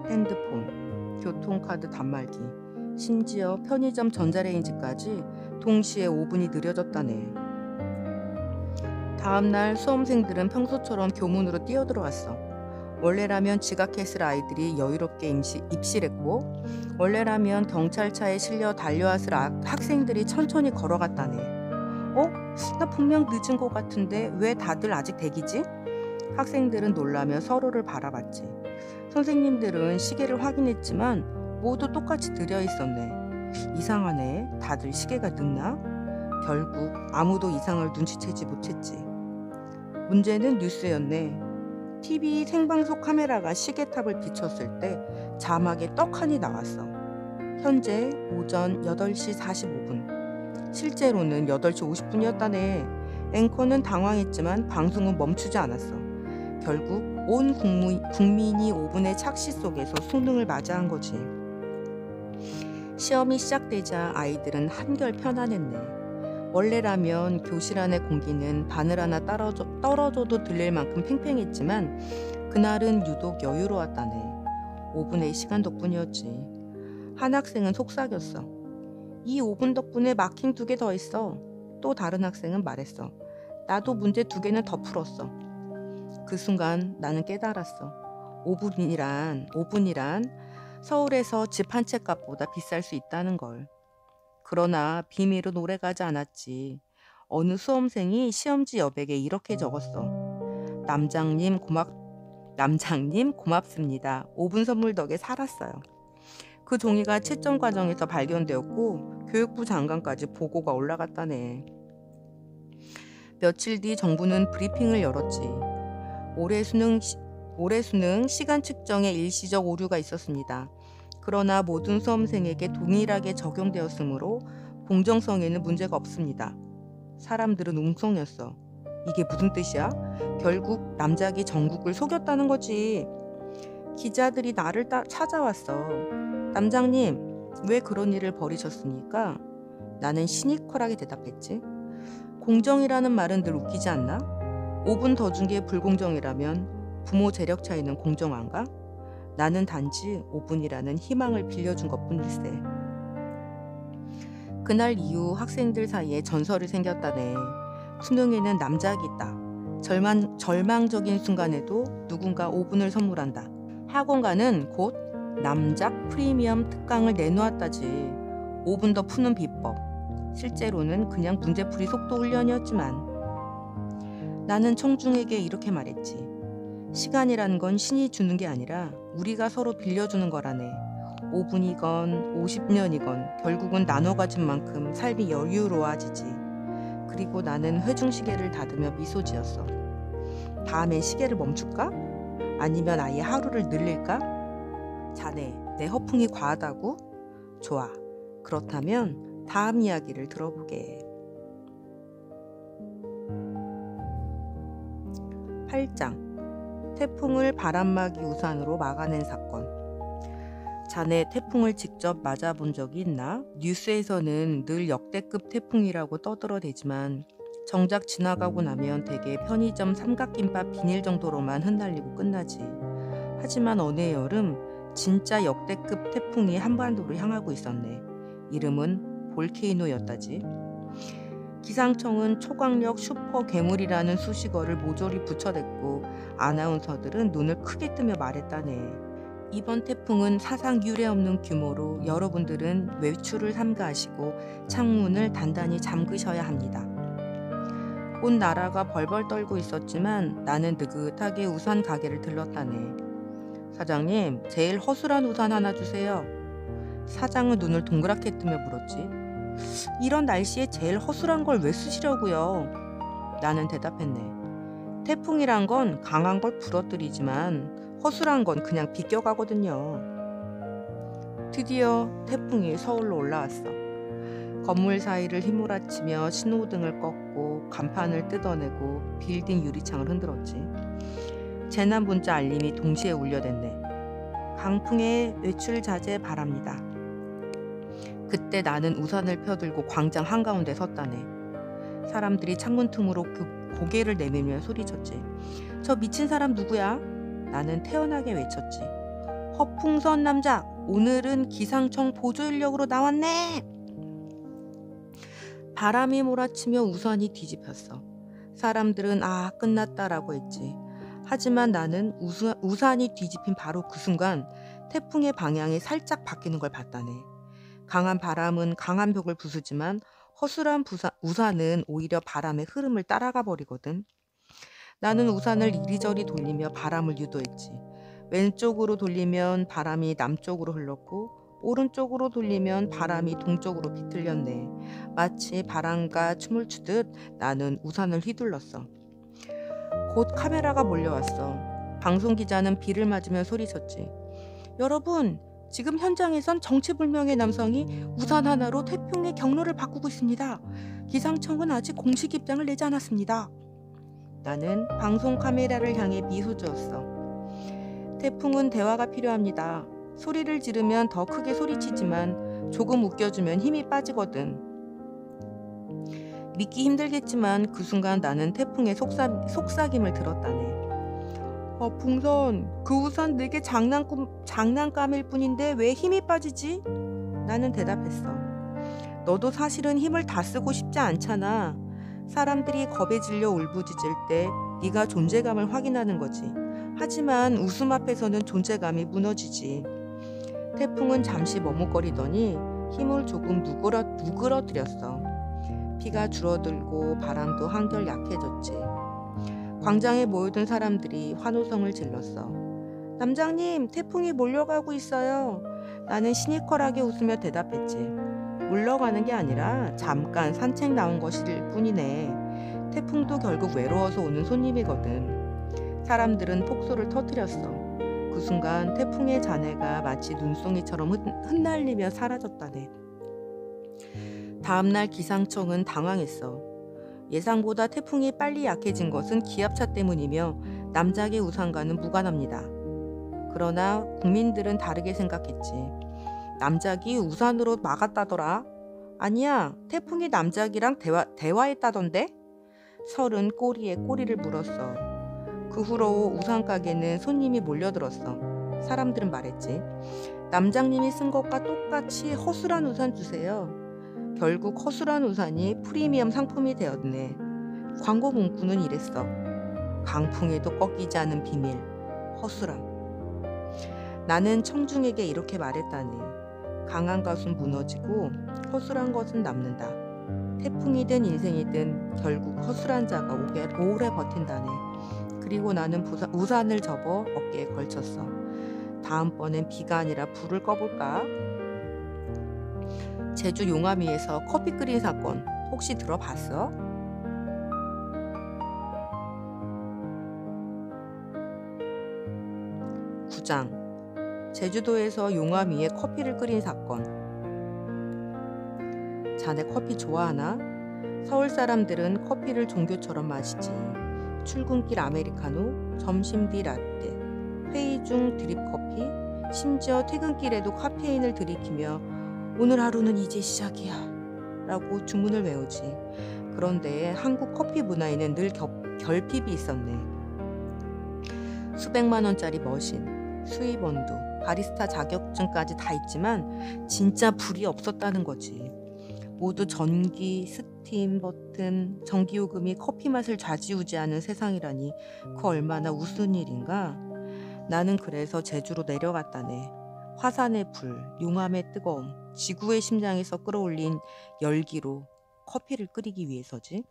핸드폰, 교통카드 단말기, 심지어 편의점 전자레인지까지 동시에 5분이 느려졌다네. 다음날 수험생들은 평소처럼 교문으로 뛰어들어왔어. 원래라면 지각했을 아이들이 여유롭게 입실했고 원래라면 경찰차에 실려 달려왔을 학생들이 천천히 걸어갔다네. 나 분명 늦은 것 같은데 왜 다들 아직 대기지? 학생들은 놀라며 서로를 바라봤지. 선생님들은 시계를 확인했지만 모두 똑같이 들여 있었네. 이상하네. 다들 시계가 늦나? 결국 아무도 이상을 눈치채지 못했지. 문제는 뉴스였네. TV 생방송 카메라가 시계탑을 비췄을 때 자막에 떡하니 나왔어. 현재 오전 8시 45분. 실제로는 8시 50분이었다네. 앵커는 당황했지만 방송은 멈추지 않았어. 결국 온 국민이 5분의 착시 속에서 수능을 맞이한 거지. 시험이 시작되자 아이들은 한결 편안했네. 원래라면 교실 안의 공기는 바늘 하나 떨어져도 들릴 만큼 팽팽했지만 그날은 유독 여유로웠다네. 5분의 시간 덕분이었지. 한 학생은 속삭였어. 이 5분 덕분에 마킹 2개 더 했어. 또 다른 학생은 말했어. 나도 문제 2개는 더 풀었어. 그 순간 나는 깨달았어. 5분이란 서울에서 집 한 채 값보다 비쌀 수 있다는 걸. 그러나 비밀은 오래가지 않았지. 어느 수험생이 시험지 여백에 이렇게 적었어. 남장님 고맙습니다. 5분 선물 덕에 살았어요. 그 종이가 채점 과정에서 발견되었고 교육부 장관까지 보고가 올라갔다네. 며칠 뒤 정부는 브리핑을 열었지. 올해 수능 시간 측정에 일시적 오류가 있었습니다. 그러나 모든 수험생에게 동일하게 적용되었으므로 공정성에는 문제가 없습니다. 사람들은 웅성였어. 이게 무슨 뜻이야? 결국 남작이 전국을 속였다는 거지. 기자들이 나를 찾아왔어. 남장님, 왜 그런 일을 벌이셨습니까? 나는 시니컬하게 대답했지. 공정이라는 말은 늘 웃기지 않나? 5분 더 준 게 불공정이라면 부모 재력 차이는 공정한가? 나는 단지 5분이라는 희망을 빌려준 것뿐일세. 그날 이후 학생들 사이에 전설이 생겼다네. 수능에는 남작이 있다. 절망적인 순간에도 누군가 5분을 선물한다. 학원가는 곧 남작 프리미엄 특강을 내놓았다지. 5분 더 푸는 비법. 실제로는 그냥 문제풀이 속도 훈련이었지만 나는 청중에게 이렇게 말했지. 시간이란 건 신이 주는 게 아니라 우리가 서로 빌려주는 거라네. 5분이건 50년이건 결국은 나눠 가진 만큼 삶이 여유로워지지. 그리고 나는 회중시계를 닫으며 미소 지었어. 다음엔 시계를 멈출까? 아니면 아예 하루를 늘릴까? 자네, 내 허풍이 과하다고? 좋아. 그렇다면 다음 이야기를 들어보게. 8장. 태풍을 바람막이 우산으로 막아낸 사건. 자네 태풍을 직접 맞아본 적이 있나? 뉴스에서는 늘 역대급 태풍이라고 떠들어대지만 정작 지나가고 나면 대개 편의점 삼각김밥 비닐 정도로만 흩날리고 끝나지. 하지만 어느 여름 진짜 역대급 태풍이 한반도로 향하고 있었네. 이름은 볼케이노였다지. 기상청은 초강력 슈퍼 괴물이라는 수식어를 모조리 붙여댔고 아나운서들은 눈을 크게 뜨며 말했다네. 이번 태풍은 사상 유례 없는 규모로 여러분들은 외출을 삼가하시고 창문을 단단히 잠그셔야 합니다. 온 나라가 벌벌 떨고 있었지만 나는 느긋하게 우산 가게를 들렀다네. 사장님, 제일 허술한 우산 하나 주세요. 사장은 눈을 동그랗게 뜨며 물었지. 이런 날씨에 제일 허술한 걸 왜 쓰시려고요? 나는 대답했네. 태풍이란 건 강한 걸 부러뜨리지만 허술한 건 그냥 비껴가거든요. 드디어 태풍이 서울로 올라왔어. 건물 사이를 휘몰아치며 신호등을 껐고 간판을 뜯어내고 빌딩 유리창을 흔들었지. 재난 문자 알림이 동시에 울려댔네. 강풍에 외출 자제 바랍니다. 그때 나는 우산을 펴들고 광장 한가운데 섰다네. 사람들이 창문 틈으로 고개를 내밀며 소리쳤지. 저 미친 사람 누구야? 나는 태연하게 외쳤지. 허풍선 남작, 오늘은 기상청 보조인력으로 나왔네. 바람이 몰아치며 우산이 뒤집혔어. 사람들은 아, 끝났다라고 했지. 하지만 나는 우산이 뒤집힌 바로 그 순간 태풍의 방향이 살짝 바뀌는 걸 봤다네. 강한 바람은 강한 벽을 부수지만 허술한 우산은 오히려 바람의 흐름을 따라가 버리거든. 나는 우산을 이리저리 돌리며 바람을 유도했지. 왼쪽으로 돌리면 바람이 남쪽으로 흘렀고 오른쪽으로 돌리면 바람이 동쪽으로 비틀렸네. 마치 바람과 춤을 추듯 나는 우산을 휘둘렀어. 곧 카메라가 몰려왔어. 방송기자는 비를 맞으며 소리쳤지. 여러분, 지금 현장에선 정체불명의 남성이 우산 하나로 태풍의 경로를 바꾸고 있습니다. 기상청은 아직 공식 입장을 내지 않았습니다. 나는 방송 카메라를 향해 미소 지었어. 태풍은 대화가 필요합니다. 소리를 지르면 더 크게 소리치지만 조금 웃겨주면 힘이 빠지거든. 믿기 힘들겠지만 그 순간 나는 태풍의 속삭임을 들었다네. 풍선, 그 우산 내게 장난감일 뿐인데 왜 힘이 빠지지? 나는 대답했어. 너도 사실은 힘을 다 쓰고 싶지 않잖아. 사람들이 겁에 질려 울부짖을 때 네가 존재감을 확인하는 거지. 하지만 웃음 앞에서는 존재감이 무너지지. 태풍은 잠시 머뭇거리더니 힘을 조금 누그러뜨렸어. 비가 줄어들고 바람도 한결 약해졌지. 광장에 모여든 사람들이 환호성을 질렀어. 남장님, 태풍이 몰려가고 있어요. 나는 시니컬하게 웃으며 대답했지. 물러가는 게 아니라 잠깐 산책 나온 것일 뿐이네. 태풍도 결국 외로워서 오는 손님이거든. 사람들은 폭소를 터뜨렸어. 그 순간 태풍의 잔해가 마치 눈송이처럼 흩날리며 사라졌다네. 다음날 기상청은 당황했어. 예상보다 태풍이 빨리 약해진 것은 기압차 때문이며 남작의 우산과는 무관합니다. 그러나 국민들은 다르게 생각했지. 남작이 우산으로 막았다더라. 아니야, 태풍이 남작이랑 대화했다던데? 설은 꼬리에 꼬리를 물었어. 그 후로 우산 가게는 손님이 몰려들었어. 사람들은 말했지. 남장님이 쓴 것과 똑같이 허술한 우산 주세요. 결국 허술한 우산이 프리미엄 상품이 되었네. 광고 문구는 이랬어. 강풍에도 꺾이지 않은 비밀, 허술함. 나는 청중에게 이렇게 말했다네. 강한 것은 무너지고 허술한 것은 남는다. 태풍이든 인생이든 결국 허술한 자가 오래 버틴다네. 그리고 나는 우산을 접어 어깨에 걸쳤어. 다음번엔 비가 아니라 불을 꺼볼까? 제주 용암위에서 커피 끓인 사건 혹시 들어봤어? 구장 제주도에서 용암 위에 커피를 끓인 사건. 자네 커피 좋아하나? 서울 사람들은 커피를 종교처럼 마시지. 출근길 아메리카노, 점심 뒤 라떼, 회의 중 드립 커피, 심지어 퇴근길에도 카페인을 들이키며 오늘 하루는 이제 시작이야 라고 주문을 외우지. 그런데 한국 커피 문화에는 늘 결핍이 있었네. 수백만 원짜리 머신, 수입 원두, 바리스타 자격증까지 다 있지만 진짜 불이 없었다는 거지. 모두 전기, 스팀 버튼, 전기요금이 커피 맛을 좌지우지하는 세상이라니 그 얼마나 우스운 일인가. 나는 그래서 제주로 내려갔다네. 화산의 불, 용암의 뜨거움, 지구의 심장에서 끌어올린 열기로 커피를 끓이기 위해서지.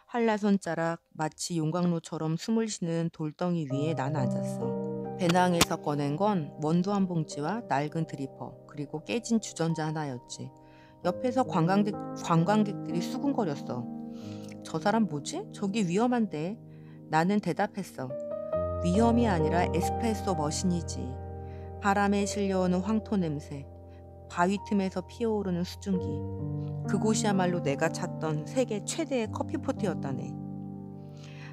한라산 자락 마치 용광로처럼 숨을 쉬는 돌덩이 위에 난 앉았어. 배낭에서 꺼낸 건 원두 한 봉지와 낡은 드리퍼, 그리고 깨진 주전자 하나였지. 옆에서 관광객들이 수군거렸어. 저 사람 뭐지? 저기 위험한데. 나는 대답했어. 위험이 아니라 에스프레소 머신이지. 바람에 실려오는 황토 냄새, 바위 틈에서 피어오르는 수증기. 그곳이야말로 내가 찾던 세계 최대의 커피포트였다네.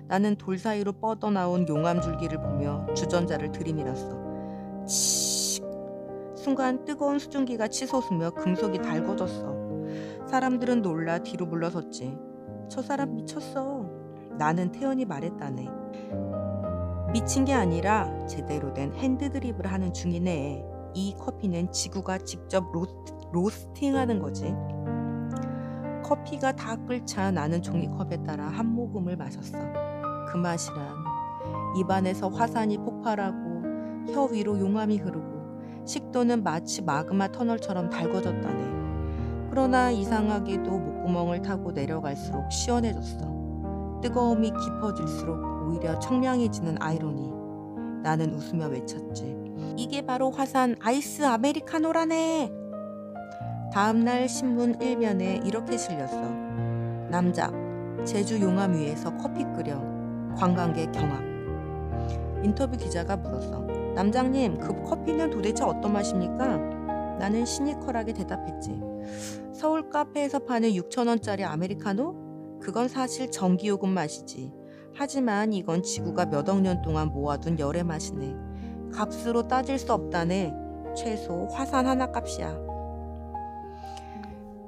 나는 돌 사이로 뻗어나온 용암 줄기를 보며 주전자를 들이밀었어. 치익! 순간 뜨거운 수증기가 치솟으며 금속이 달궈졌어. 사람들은 놀라 뒤로 물러섰지. 저 사람 미쳤어. 나는 태연히 말했다네. 미친 게 아니라 제대로 된 핸드드립을 하는 중이네. 이 커피는 지구가 직접 로스팅하는 거지. 커피가 다 끓자 나는 종이컵에 따라 한 모금을 마셨어. 그 맛이란 입안에서 화산이 폭발하고 혀 위로 용암이 흐르고 식도는 마치 마그마 터널처럼 달궈졌다네. 그러나 이상하게도 목구멍을 타고 내려갈수록 시원해졌어. 뜨거움이 깊어질수록 오히려 청량해지는 아이러니. 나는 웃으며 외쳤지. 이게 바로 화산 아이스 아메리카노라네. 다음날 신문 1면에 이렇게 실렸어. 남작, 제주 용암 위에서 커피 끓여 관광객 경악. 인터뷰 기자가 물었어. 남장님, 그 커피는 도대체 어떤 맛입니까? 나는 시니컬하게 대답했지. 서울 카페에서 파는 6,000원짜리 아메리카노? 그건 사실 전기요금 맛이지. 하지만 이건 지구가 몇 억 년 동안 모아둔 열의 맛이네. 값으로 따질 수 없다네. 최소 화산 하나 값이야.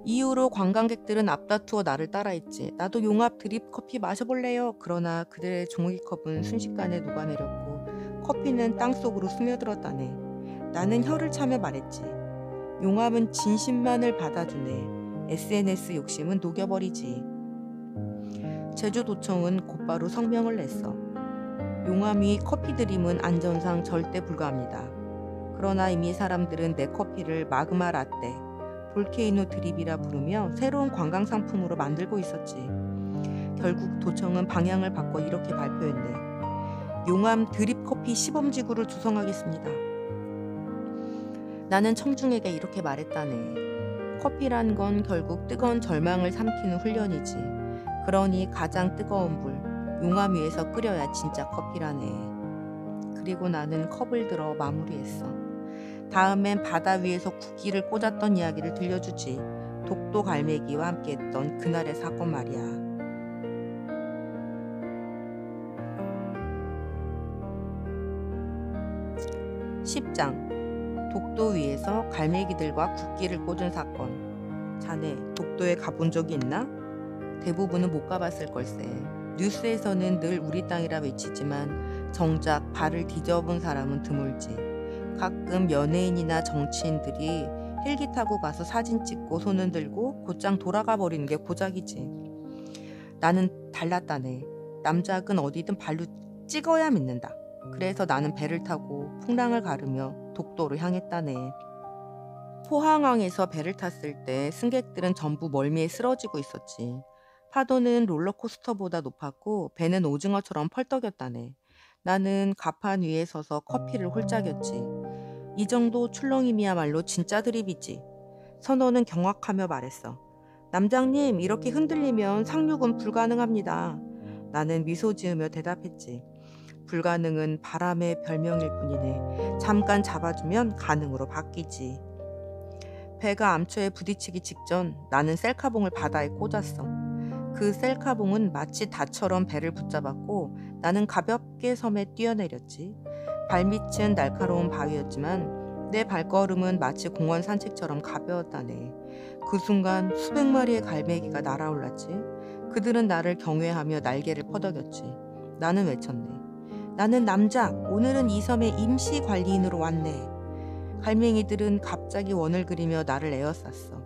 이후로 관광객들은 앞다투어 나를 따라했지. 나도 용암 드립 커피 마셔볼래요. 그러나 그들의 종이컵은 순식간에 녹아내렸고 커피는 땅속으로 스며들었다네. 나는 혀를 차며 말했지. 용암은 진심만을 받아주네. SNS 욕심은 녹여버리지. 제주도청은 곧바로 성명을 냈어. 용암 위 커피 드림은 안전상 절대 불가합니다. 그러나 이미 사람들은 내 커피를 마그마 라떼, 볼케이노 드립이라 부르며 새로운 관광 상품으로 만들고 있었지. 결국 도청은 방향을 바꿔 이렇게 발표했네. 용암 드립 커피 시범지구를 조성하겠습니다. 나는 청중에게 이렇게 말했다네. 커피란 건 결국 뜨거운 절망을 삼키는 훈련이지. 그러니 가장 뜨거운 불, 용암 위에서 끓여야 진짜 커피라네. 그리고 나는 컵을 들어 마무리했어. 다음엔 바다 위에서 국기를 꽂았던 이야기를 들려주지. 독도 갈매기와 함께했던 그날의 사건 말이야. 10장 독도 위에서 갈매기들과 국기를 꽂은 사건. 자네 독도에 가본 적이 있나? 대부분은 못 가봤을 걸세. 뉴스에서는 늘 우리 땅이라 외치지만 정작 발을 뒤져본 사람은 드물지. 가끔 연예인이나 정치인들이 헬기 타고 가서 사진 찍고 손은 들고 곧장 돌아가 버리는 게 고작이지. 나는 달랐다네. 남작은 어디든 발로 찍어야 믿는다. 그래서 나는 배를 타고 풍랑을 가르며 독도로 향했다네. 포항항에서 배를 탔을 때 승객들은 전부 멀미에 쓰러지고 있었지. 파도는 롤러코스터보다 높았고 배는 오징어처럼 펄떡였다네. 나는 갑판 위에 서서 커피를 홀짝였지. 이 정도 출렁임이야말로 진짜 드립이지. 선원은 경악하며 말했어. 남장님, 이렇게 흔들리면 상륙은 불가능합니다. 나는 미소 지으며 대답했지. 불가능은 바람의 별명일 뿐이네. 잠깐 잡아주면 가능으로 바뀌지. 배가 암초에 부딪히기 직전 나는 셀카봉을 바다에 꽂았어. 그 셀카봉은 마치 닷처럼 배를 붙잡았고 나는 가볍게 섬에 뛰어내렸지. 발밑은 날카로운 바위였지만 내 발걸음은 마치 공원 산책처럼 가벼웠다네. 그 순간 수백 마리의 갈매기가 날아올랐지. 그들은 나를 경외하며 날개를 퍼덕였지. 나는 외쳤네. 나는 남작, 오늘은 이 섬의 임시 관리인으로 왔네. 갈매기들은 갑자기 원을 그리며 나를 에워쌌어.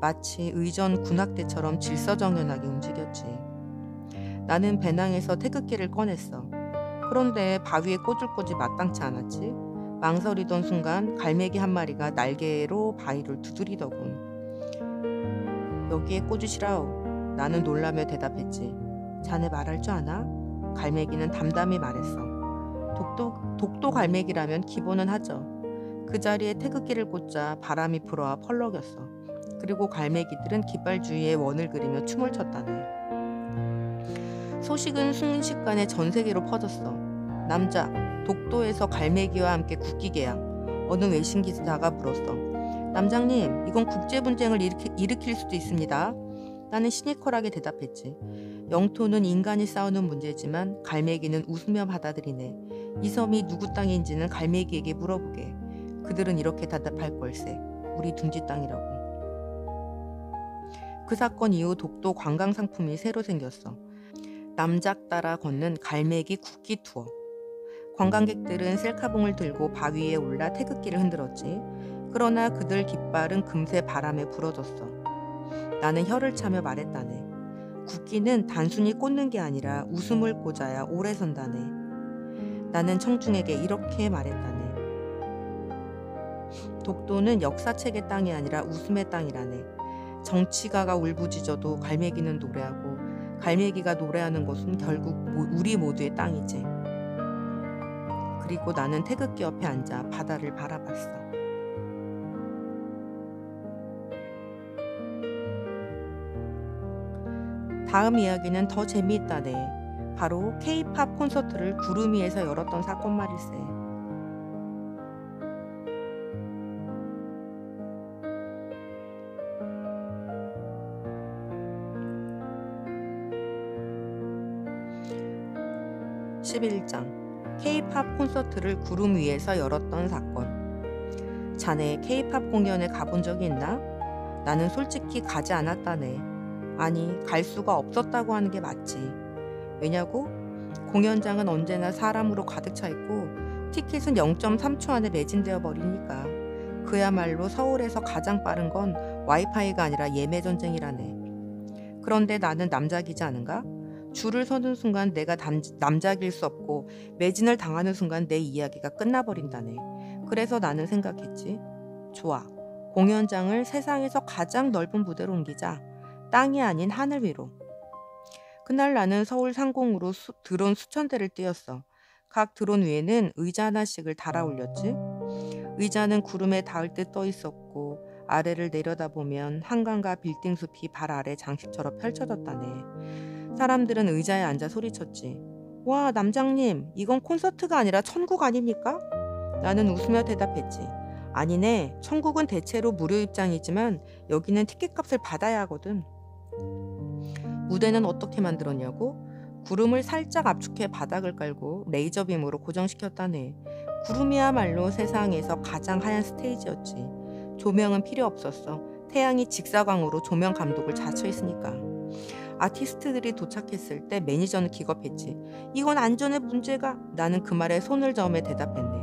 마치 의전 군악대처럼 질서정연하게 움직였지. 나는 배낭에서 태극기를 꺼냈어. 그런데 바위에 꽂을 곳이 마땅치 않았지. 망설이던 순간 갈매기 한 마리가 날개로 바위를 두드리더군. 여기에 꽂으시라오. 나는 놀라며 대답했지. 자네 말할 줄 아나? 갈매기는 담담히 말했어. 독도 갈매기라면 기본은 하죠. 그 자리에 태극기를 꽂자 바람이 불어와 펄럭였어. 그리고 갈매기들은 깃발 주위에 원을 그리며 춤을 췄다네. 소식은 순식간에 전 세계로 퍼졌어. 남자, 독도에서 갈매기와 함께 국기 개양. 어느 외신 기자가 물었어. 남장님, 이건 국제 분쟁을 일으킬 수도 있습니다. 나는 시니컬하게 대답했지. 영토는 인간이 싸우는 문제지만 갈매기는 웃으며 받아들이네. 이 섬이 누구 땅인지는 갈매기에게 물어보게. 그들은 이렇게 대답할 걸세. 우리 둥지 땅이라고. 그 사건 이후 독도 관광 상품이 새로 생겼어. 남작 따라 걷는 갈매기 국기 투어. 관광객들은 셀카봉을 들고 바위에 올라 태극기를 흔들었지. 그러나 그들 깃발은 금세 바람에 부러졌어. 나는 혀를 차며 말했다네. 국기는 단순히 꽂는 게 아니라 웃음을 꽂아야 오래 선다네. 나는 청중에게 이렇게 말했다네. 독도는 역사책의 땅이 아니라 웃음의 땅이라네. 정치가가 울부짖어도 갈매기는 노래하고 갈매기가 노래하는 곳은 결국 우리 모두의 땅이지. 그리고 나는 태극기 옆에 앉아 바다를 바라봤어. 다음 이야기는 더 재미있다네. 바로 K-팝 콘서트를 구름 위에서 열었던 사건 말일세. (11장) K-팝 콘서트를 구름 위에서 열었던 사건. 자네 K-팝 공연에 가본 적이 있나? 나는 솔직히 가지 않았다네. 아니, 갈 수가 없었다고 하는 게 맞지. 왜냐고? 공연장은 언제나 사람으로 가득 차 있고 티켓은 0.3초 안에 매진되어 버리니까. 그야말로 서울에서 가장 빠른 건 와이파이가 아니라 예매 전쟁이라네. 그런데 나는 남작이지 않은가? 줄을 서는 순간 내가 남작일 수 없고 매진을 당하는 순간 내 이야기가 끝나버린다네. 그래서 나는 생각했지. 좋아. 공연장을 세상에서 가장 넓은 무대로 옮기자. 땅이 아닌 하늘 위로. 그날 나는 서울 상공으로 드론 수천 대를 띄웠어. 각 드론 위에는 의자 하나씩을 달아 올렸지. 의자는 구름에 닿을 듯 떠 있었고 아래를 내려다보면 한강과 빌딩 숲이 발 아래 장식처럼 펼쳐졌다네. 사람들은 의자에 앉아 소리쳤지. 와, 남장님, 이건 콘서트가 아니라 천국 아닙니까? 나는 웃으며 대답했지. 아니네, 천국은 대체로 무료 입장이지만 여기는 티켓값을 받아야 하거든. 무대는 어떻게 만들었냐고? 구름을 살짝 압축해 바닥을 깔고 레이저빔으로 고정시켰다네. 구름이야말로 세상에서 가장 하얀 스테이지였지. 조명은 필요 없었어. 태양이 직사광으로 조명 감독을 자처했으니까. 아티스트들이 도착했을 때 매니저는 기겁했지. 이건 안전에 문제가. 나는 그 말에 손을 저으며 대답했네.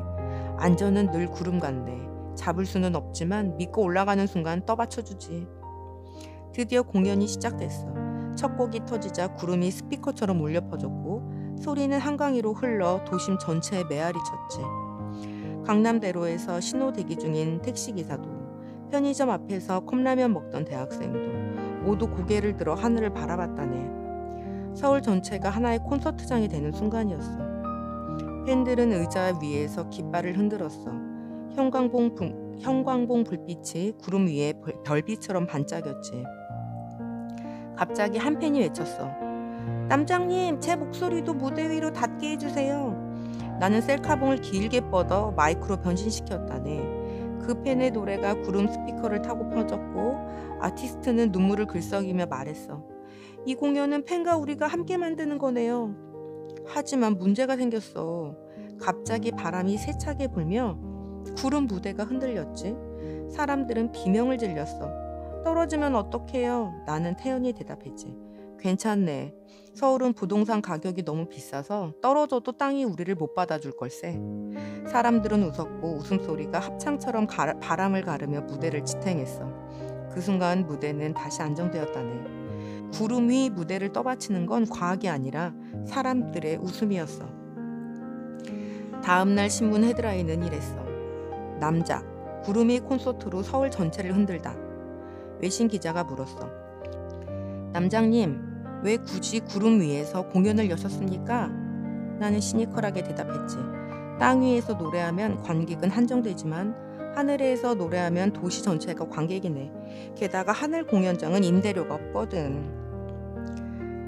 안전은 늘 구름 같네. 잡을 수는 없지만 믿고 올라가는 순간 떠받쳐주지. 드디어 공연이 시작됐어. 첫 곡이 터지자 구름이 스피커처럼 울려 퍼졌고 소리는 한강 위로 흘러 도심 전체에 메아리 쳤지. 강남대로에서 신호 대기 중인 택시기사도, 편의점 앞에서 컵라면 먹던 대학생도 모두 고개를 들어 하늘을 바라봤다네. 서울 전체가 하나의 콘서트장이 되는 순간이었어. 팬들은 의자 위에서 깃발을 흔들었어. 형광봉 불빛이 구름 위에 별빛처럼 반짝였지. 갑자기 한 팬이 외쳤어. 남장님, 제 목소리도 무대 위로 닿게 해주세요. 나는 셀카봉을 길게 뻗어 마이크로 변신시켰다네. 그 팬의 노래가 구름 스피커를 타고 퍼졌고 아티스트는 눈물을 글썽이며 말했어. 이 공연은 팬과 우리가 함께 만드는 거네요. 하지만 문제가 생겼어. 갑자기 바람이 세차게 불며 구름 무대가 흔들렸지. 사람들은 비명을 질렀어. 떨어지면 어떡해요? 나는 태연히 대답했지. 괜찮네. 서울은 부동산 가격이 너무 비싸서 떨어져도 땅이 우리를 못 받아줄 걸세. 사람들은 웃었고 웃음소리가 합창처럼 바람을 가르며 무대를 지탱했어. 그 순간 무대는 다시 안정되었다네. 구름 위 무대를 떠받치는 건 과학이 아니라 사람들의 웃음이었어. 다음날 신문 헤드라인은 이랬어. 남작, 구름 위 콘서트로 서울 전체를 흔들다. 외신 기자가 물었어. 남장님, 왜 굳이 구름 위에서 공연을 여셨습니까? 나는 시니컬하게 대답했지. 땅 위에서 노래하면 관객은 한정되지만 하늘에서 노래하면 도시 전체가 관객이네. 게다가 하늘 공연장은 임대료가 없거든.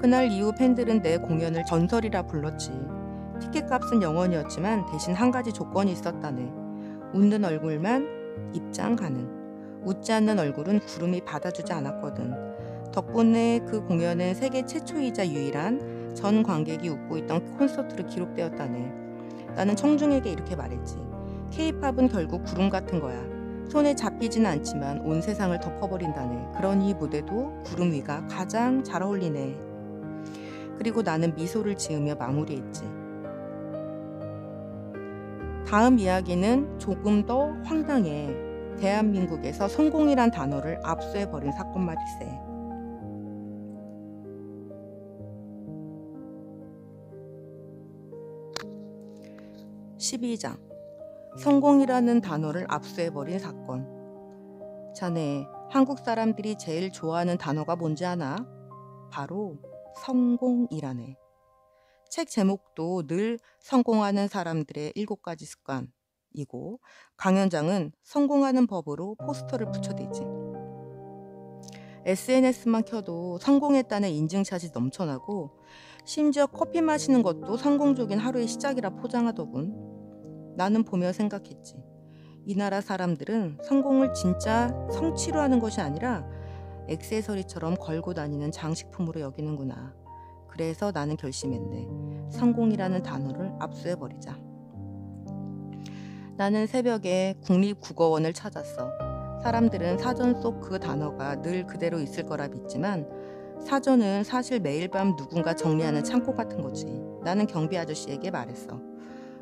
그날 이후 팬들은 내 공연을 전설이라 불렀지. 티켓값은 0원이었지만 대신 한 가지 조건이 있었다네. 웃는 얼굴만 입장 가능. 웃지 않는 얼굴은 구름이 받아주지 않았거든. 덕분에 그 공연은 세계 최초이자 유일한 전 관객이 웃고 있던 콘서트로 기록되었다네. 나는 청중에게 이렇게 말했지. K-팝은 결국 구름 같은 거야. 손에 잡히지는 않지만 온 세상을 덮어버린다네. 그러니 이 무대도 구름 위가 가장 잘 어울리네. 그리고 나는 미소를 지으며 마무리했지. 다음 이야기는 조금 더 황당해. 대한민국에서 성공이란 단어를 압수해버린 사건 말일세. 12장. 성공이라는 단어를 압수해버린 사건. 자네, 한국 사람들이 제일 좋아하는 단어가 뭔지 아나? 바로 성공이라네. 책 제목도 늘 성공하는 사람들의 7가지 습관이고 강연장은 성공하는 법으로 포스터를 붙여대지. SNS만 켜도 성공했다는 인증샷이 넘쳐나고 심지어 커피 마시는 것도 성공적인 하루의 시작이라 포장하더군. 나는 보며 생각했지. 이 나라 사람들은 성공을 진짜 성취로 하는 것이 아니라 액세서리처럼 걸고 다니는 장식품으로 여기는구나. 그래서 나는 결심했네. 성공이라는 단어를 압수해버리자. 나는 새벽에 국립국어원을 찾았어. 사람들은 사전 속 그 단어가 늘 그대로 있을 거라 믿지만 사전은 사실 매일 밤 누군가 정리하는 창고 같은 거지. 나는 경비 아저씨에게 말했어.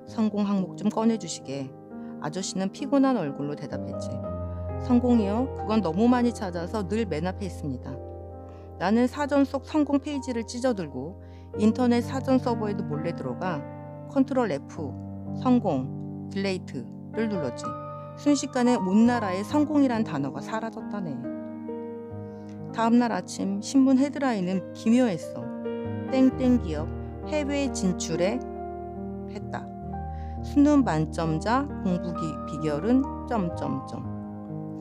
성공 항목 좀 꺼내주시게. 아저씨는 피곤한 얼굴로 대답했지. 성공이요? 그건 너무 많이 찾아서 늘 맨 앞에 있습니다. 나는 사전 속 성공 페이지를 찢어들고 인터넷 사전 서버에도 몰래 들어가 컨트롤 F, 성공, 딜레이트를 눌렀지. 순식간에 온 나라에 성공이란 단어가 사라졌다네. 다음날 아침 신문 헤드라인은 기묘했어. 땡땡 기업 해외 진출에 했다. 수능 만점자 공부 비결은 점점점.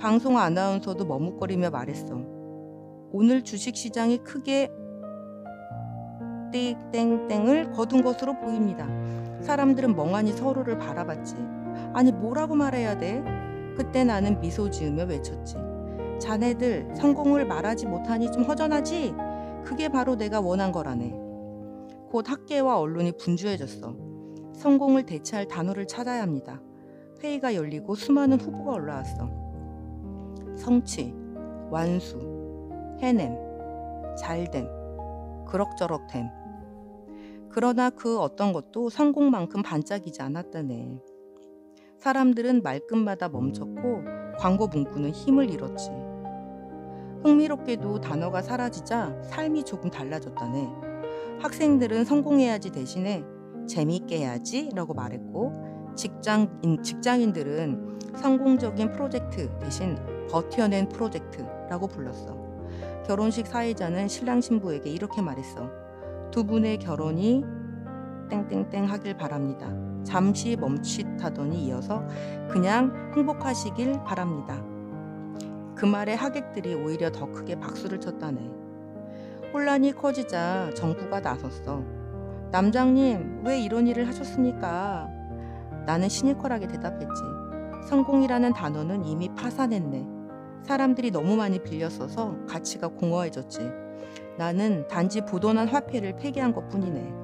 방송 아나운서도 머뭇거리며 말했어. 오늘 주식시장이 크게 땡땡땡을 거둔 것으로 보입니다. 사람들은 멍하니 서로를 바라봤지. 아니 뭐라고 말해야 돼? 그때 나는 미소 지으며 외쳤지. 자네들 성공을 말하지 못하니 좀 허전하지? 그게 바로 내가 원한 거라네. 곧 학계와 언론이 분주해졌어. 성공을 대체할 단어를 찾아야 합니다. 회의가 열리고 수많은 후보가 올라왔어. 성취, 완수, 해냄, 잘됨, 그럭저럭됨. 그러나 그 어떤 것도 성공만큼 반짝이지 않았다네. 사람들은 말끝마다 멈췄고 광고 문구는 힘을 잃었지. 흥미롭게도 단어가 사라지자 삶이 조금 달라졌다네. 학생들은 성공해야지 대신에 재미있게 해야지 라고 말했고, 직장인들은 성공적인 프로젝트 대신 버텨낸 프로젝트라고 불렀어. 결혼식 사회자는 신랑 신부에게 이렇게 말했어. 두 분의 결혼이 땡땡땡 하길 바랍니다. 잠시 멈칫하더니 이어서 그냥 행복하시길 바랍니다. 그 말에 하객들이 오히려 더 크게 박수를 쳤다네. 혼란이 커지자 정부가 나섰어. 남장님, 왜 이런 일을 하셨습니까? 나는 시니컬하게 대답했지. 성공이라는 단어는 이미 파산했네. 사람들이 너무 많이 빌려 써서 가치가 공허해졌지. 나는 단지 보도난 화폐를 폐기한 것뿐이네.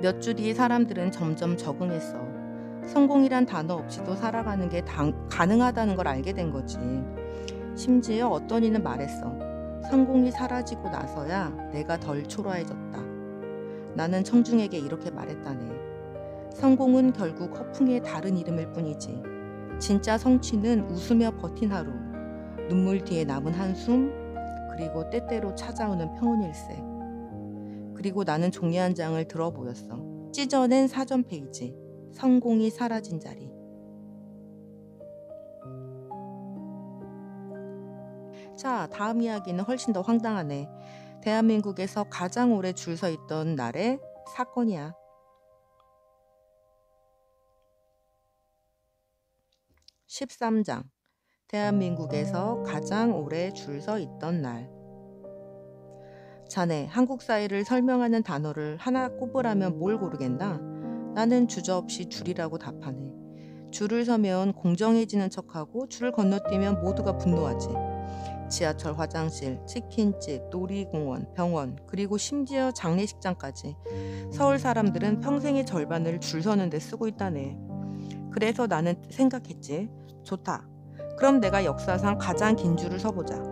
몇 주 뒤 사람들은 점점 적응했어. 성공이란 단어 없이도 살아가는 게 가능하다는 걸 알게 된 거지. 심지어 어떤 이는 말했어. 성공이 사라지고 나서야 내가 덜 초라해졌다. 나는 청중에게 이렇게 말했다네. 성공은 결국 허풍의 다른 이름일 뿐이지. 진짜 성취는 웃으며 버틴 하루, 눈물 뒤에 남은 한숨, 그리고 때때로 찾아오는 평온일세. 그리고 나는 종이 한 장을 들어 보였어. 찢어낸 사전 페이지. 성공이 사라진 자리. 자, 다음 이야기는 훨씬 더 황당하네. 대한민국에서 가장 오래 줄 서 있던 날의 사건이야. 13장. 대한민국에서 가장 오래 줄 서 있던 날. 자네, 한국 사회를 설명하는 단어를 하나 꼽으라면 뭘 고르겠나? 나는 주저없이 줄이라고 답하네. 줄을 서면 공정해지는 척하고 줄을 건너뛰면 모두가 분노하지. 지하철 화장실, 치킨집, 놀이공원, 병원, 그리고 심지어 장례식장까지. 서울 사람들은 평생의 절반을 줄 서는 데 쓰고 있다네. 그래서 나는 생각했지. 좋다. 그럼 내가 역사상 가장 긴 줄을 서보자.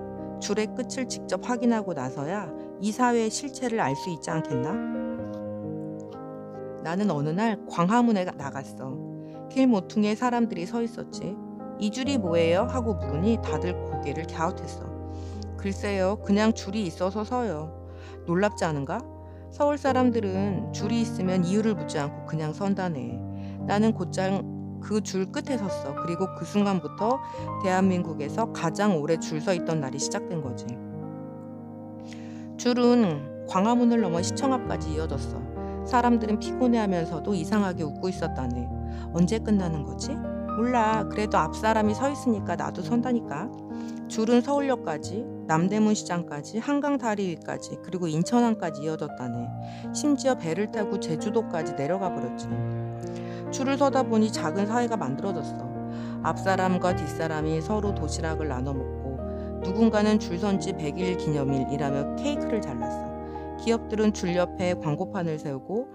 줄의 끝을 직접 확인하고 나서야 이 사회의 실체를 알 수 있지 않겠나? 나는 어느 날 광화문에 나갔어. 길 모퉁이에 사람들이 서 있었지. 이 줄이 뭐예요? 하고 물으니 다들 고개를 갸웃했어. 글쎄요, 그냥 줄이 있어서 서요. 놀랍지 않은가? 서울 사람들은 줄이 있으면 이유를 묻지 않고 그냥 선다네. 나는 곧장 그 줄 끝에 섰어. 그리고 그 순간부터 대한민국에서 가장 오래 줄 서 있던 날이 시작된 거지. 줄은 광화문을 넘어 시청 앞까지 이어졌어. 사람들은 피곤해하면서도 이상하게 웃고 있었다네. 언제 끝나는 거지? 몰라. 그래도 앞 사람이 서 있으니까 나도 선다니까. 줄은 서울역까지, 남대문 시장까지, 한강 다리 위까지, 그리고 인천항까지 이어졌다네. 심지어 배를 타고 제주도까지 내려가 버렸지. 줄을 서다 보니 작은 사회가 만들어졌어. 앞사람과 뒷사람이 서로 도시락을 나눠 먹고, 누군가는 줄선 지 100일 기념일이라며 케이크를 잘랐어. 기업들은 줄 옆에 광고판을 세우고,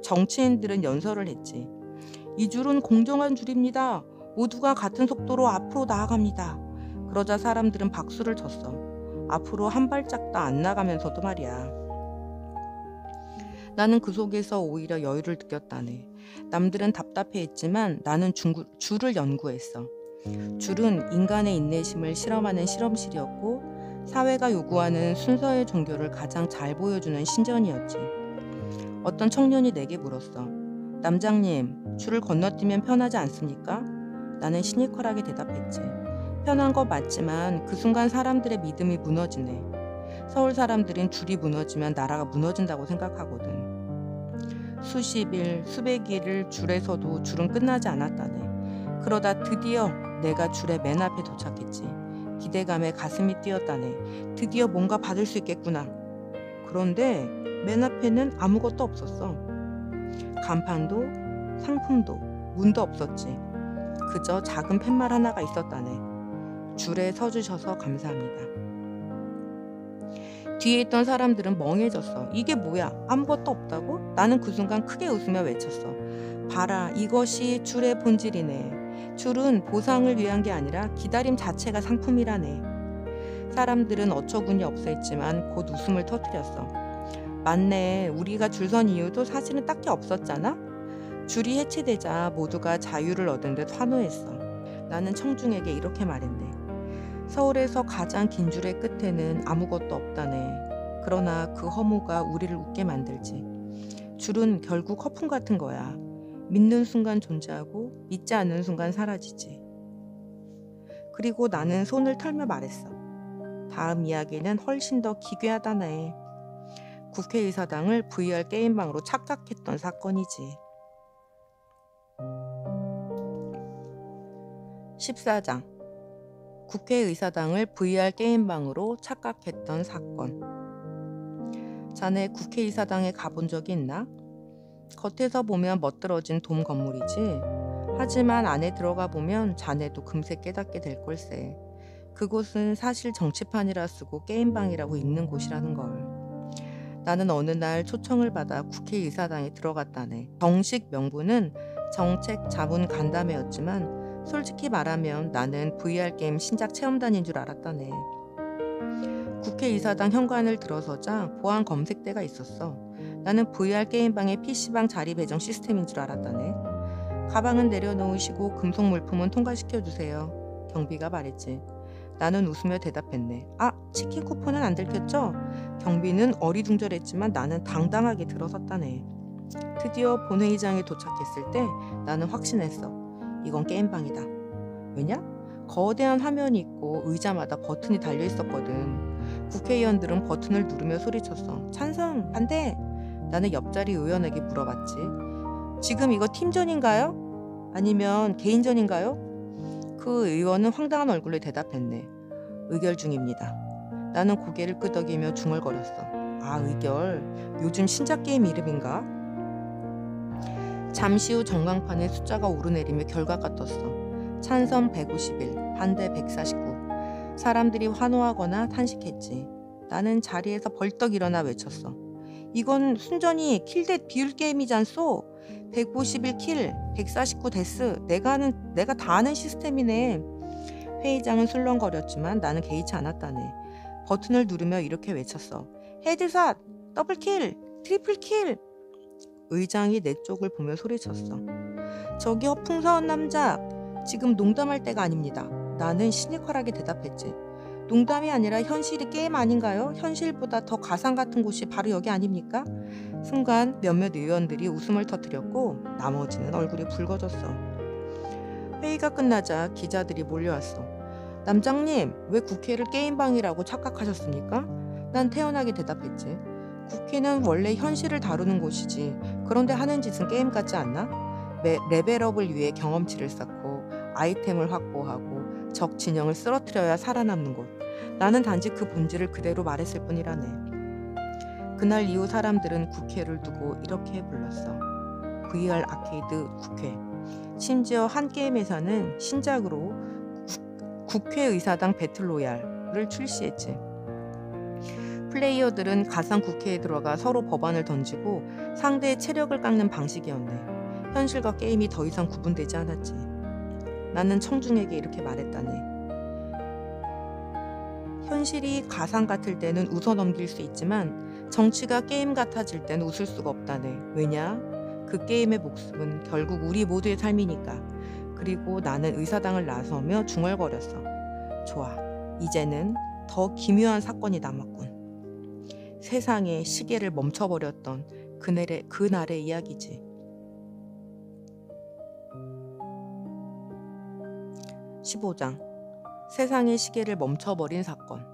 정치인들은 연설을 했지. 이 줄은 공정한 줄입니다. 모두가 같은 속도로 앞으로 나아갑니다. 그러자 사람들은 박수를 쳤어. 앞으로 한 발짝도 안 나가면서도 말이야. 나는 그 속에서 오히려 여유를 느꼈다네. 남들은 답답해했지만 나는 줄을 연구했어. 줄은 인간의 인내심을 실험하는 실험실이었고, 사회가 요구하는 순서의 종교를 가장 잘 보여주는 신전이었지. 어떤 청년이 내게 물었어. 남장님, 줄을 건너뛰면 편하지 않습니까? 나는 시니컬하게 대답했지. 편한 거 맞지만 그 순간 사람들의 믿음이 무너지네. 서울 사람들은 줄이 무너지면 나라가 무너진다고 생각하거든. 수십 일, 수백 일을 줄에 서도 줄은 끝나지 않았다네. 그러다 드디어 내가 줄의 맨 앞에 도착했지. 기대감에 가슴이 뛰었다네. 드디어 뭔가 받을 수 있겠구나. 그런데 맨 앞에는 아무것도 없었어. 간판도 상품도 문도 없었지. 그저 작은 팻말 하나가 있었다네. 줄에 서주셔서 감사합니다. 뒤에 있던 사람들은 멍해졌어. 이게 뭐야? 아무것도 없다고? 나는 그 순간 크게 웃으며 외쳤어. 봐라, 이것이 줄의 본질이네. 줄은 보상을 위한 게 아니라 기다림 자체가 상품이라네. 사람들은 어처구니 없어 했지만 곧 웃음을 터뜨렸어. 맞네. 우리가 줄 선 이유도 사실은 딱히 없었잖아? 줄이 해체되자 모두가 자유를 얻은 듯 환호했어. 나는 청중에게 이렇게 말했네. 서울에서 가장 긴 줄의 끝에는 아무것도 없다네. 그러나 그 허무가 우리를 웃게 만들지. 줄은 결국 허풍 같은 거야. 믿는 순간 존재하고 믿지 않는 순간 사라지지. 그리고 나는 손을 털며 말했어. 다음 이야기는 훨씬 더 기괴하다네. 국회의사당을 VR 게임방으로 착각했던 사건이지. 14장. 국회의사당을 VR 게임방으로 착각했던 사건. 자네 국회의사당에 가본 적이 있나? 겉에서 보면 멋들어진 돔 건물이지. 하지만 안에 들어가 보면 자네도 금세 깨닫게 될 걸세. 그곳은 사실 정치판이라 쓰고 게임방이라고 읽는 곳이라는 걸. 나는 어느 날 초청을 받아 국회의사당에 들어갔다네. 정식 명분은 정책 자문 간담회였지만 솔직히 말하면 나는 VR 게임 신작 체험단인 줄 알았다네. 국회의사당 현관을 들어서자 보안 검색대가 있었어. 나는 VR 게임방의 PC방 자리 배정 시스템인 줄 알았다네. 가방은 내려놓으시고 금속 물품은 통과시켜주세요. 경비가 말했지. 나는 웃으며 대답했네. 아, 치킨 쿠폰은 안 들켰죠? 경비는 어리둥절했지만 나는 당당하게 들어섰다네. 드디어 본회의장에 도착했을 때 나는 확신했어. 이건 게임방이다. 왜냐? 거대한 화면이 있고 의자마다 버튼이 달려 있었거든. 국회의원들은 버튼을 누르며 소리쳤어. 찬성, 반대. 나는 옆자리 의원에게 물어봤지. 지금 이거 팀전인가요? 아니면 개인전인가요? 그 의원은 황당한 얼굴로 대답했네. 의결 중입니다. 나는 고개를 끄덕이며 중얼거렸어. 아, 의결? 요즘 신작 게임 이름인가? 잠시 후 전광판에 숫자가 오르내리며 결과가 떴어. 찬성 151, 반대 149. 사람들이 환호하거나 탄식했지. 나는 자리에서 벌떡 일어나 외쳤어. 이건 순전히 킬 대 비율 게임이잖소. 151킬, 149 데스. 내가 다 아는 시스템이네. 회의장은 술렁거렸지만 나는 개의치 않았다네. 버튼을 누르며 이렇게 외쳤어. 헤드샷, 더블킬, 트리플킬. 의장이 내 쪽을 보며 소리쳤어. 저기요, 풍서원 남자. 지금 농담할 때가 아닙니다. 나는 시니컬하게 대답했지. 농담이 아니라 현실이 게임 아닌가요? 현실보다 더 가상 같은 곳이 바로 여기 아닙니까? 순간 몇몇 의원들이 웃음을 터뜨렸고 나머지는 얼굴이 붉어졌어. 회의가 끝나자 기자들이 몰려왔어. 남장님, 왜 국회를 게임방이라고 착각하셨습니까? 난 태연하게 대답했지. 국회는 원래 현실을 다루는 곳이지. 그런데 하는 짓은 게임 같지 않나? 레벨업을 위해 경험치를 쌓고 아이템을 확보하고 적 진영을 쓰러뜨려야 살아남는 곳. 나는 단지 그 본질을 그대로 말했을 뿐이라네. 그날 이후 사람들은 국회를 두고 이렇게 불렀어. VR 아케이드 국회. 심지어 한 게임에서는 신작으로 국회의사당 배틀로얄을 출시했지. 플레이어들은 가상 국회에 들어가 서로 법안을 던지고 상대의 체력을 깎는 방식이었네. 현실과 게임이 더 이상 구분되지 않았지. 나는 청중에게 이렇게 말했다네. 현실이 가상 같을 때는 웃어 넘길 수 있지만 정치가 게임 같아질 때는 웃을 수가 없다네. 왜냐? 그 게임의 목숨은 결국 우리 모두의 삶이니까. 그리고 나는 의사당을 나서며 중얼거렸어. 좋아. 이제는 더 기묘한 사건이 남았군. 세상에 시계를 멈춰버렸던 그날의 이야기지. 15장. 세상의 시계를 멈춰버린 사건.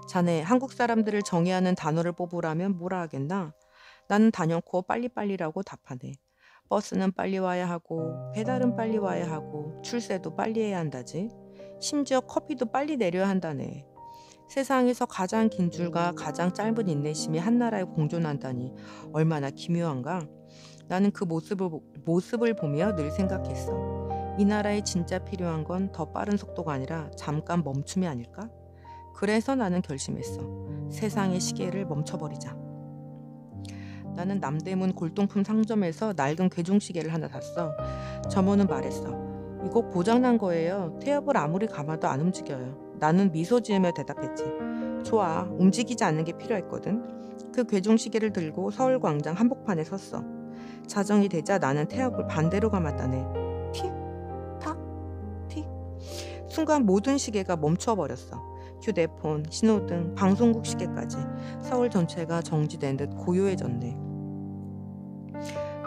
자네, 한국 사람들을 정의하는 단어를 뽑으라면 뭐라 하겠나? 나는 단연코 빨리빨리라고 답하네. 버스는 빨리 와야 하고, 배달은 빨리 와야 하고, 출세도 빨리 해야 한다지. 심지어 커피도 빨리 내려야 한다네. 세상에서 가장 긴 줄과 가장 짧은 인내심이 한 나라에 공존한다니 얼마나 기묘한가? 나는 그 모습을 보며 늘 생각했어. 이 나라에 진짜 필요한 건 더 빠른 속도가 아니라 잠깐 멈춤이 아닐까? 그래서 나는 결심했어. 세상의 시계를 멈춰버리자. 나는 남대문 골동품 상점에서 낡은 괴종시계를 하나 샀어. 점원은 말했어. 이거 고장난 거예요. 태엽을 아무리 감아도 안 움직여요. 나는 미소 지으며 대답했지. 좋아, 움직이지 않는 게 필요했거든. 그 괴종시계를 들고 서울광장 한복판에 섰어. 자정이 되자 나는 태엽을 반대로 감았다네. 틱, 탁, 틱. 순간 모든 시계가 멈춰버렸어. 휴대폰, 신호등, 방송국 시계까지 서울 전체가 정지된 듯 고요해졌네.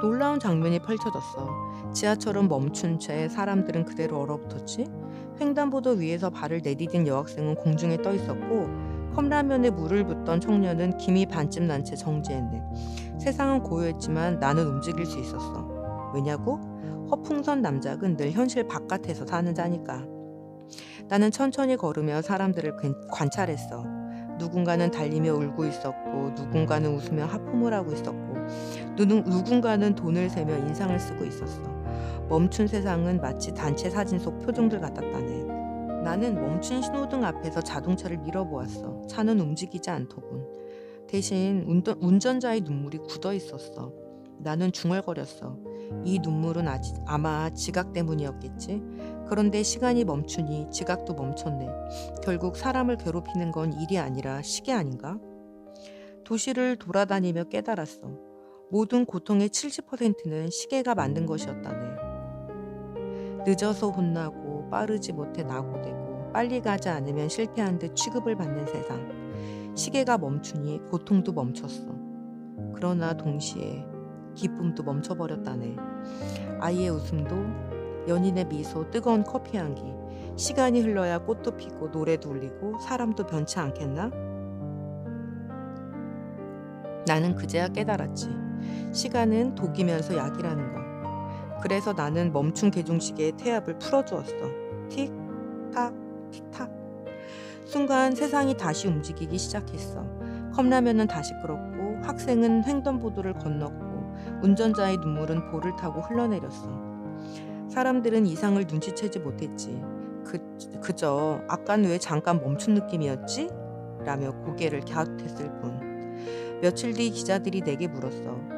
놀라운 장면이 펼쳐졌어. 지하철은 멈춘 채 사람들은 그대로 얼어붙었지. 횡단보도 위에서 발을 내디딘 여학생은 공중에 떠 있었고 컵라면에 물을 붓던 청년은 김이 반쯤 난 채 정지했네. 세상은 고요했지만 나는 움직일 수 있었어. 왜냐고? 허풍선 남작은 늘 현실 바깥에서 사는 자니까. 나는 천천히 걸으며 사람들을 관찰했어. 누군가는 달리며 울고 있었고 누군가는 웃으며 하품을 하고 있었고 누군가는 돈을 세며 인상을 쓰고 있었어. 멈춘 세상은 마치 단체 사진 속 표정들 같았다네. 나는 멈춘 신호등 앞에서 자동차를 밀어보았어. 차는 움직이지 않더군. 대신 운전자의 눈물이 굳어 있었어. 나는 중얼거렸어. 이 눈물은 아마 지각 때문이었겠지. 그런데 시간이 멈추니 지각도 멈췄네. 결국 사람을 괴롭히는 건 일이 아니라 시계 아닌가? 도시를 돌아다니며 깨달았어. 모든 고통의 70%는 시계가 만든 것이었다네. 늦어서 혼나고 빠르지 못해 낙오되고 빨리 가지 않으면 실패한 듯 취급을 받는 세상. 시계가 멈추니 고통도 멈췄어. 그러나 동시에 기쁨도 멈춰버렸다네. 아이의 웃음도, 연인의 미소, 뜨거운 커피 향기. 시간이 흘러야 꽃도 피고 노래도 울리고 사람도 변치 않겠나? 나는 그제야 깨달았지. 시간은 독이면서 약이라는 거. 그래서 나는 멈춘 괴종시계의 태엽을 풀어주었어. 틱탁 틱탁. 순간 세상이 다시 움직이기 시작했어. 컵라면은 다시 끓었고 학생은 횡단보도를 건넜고 운전자의 눈물은 볼을 타고 흘러내렸어. 사람들은 이상을 눈치채지 못했지. 그저 아깐 왜 잠깐 멈춘 느낌이었지? 라며 고개를 갸웃했을 뿐. 며칠 뒤 기자들이 내게 물었어.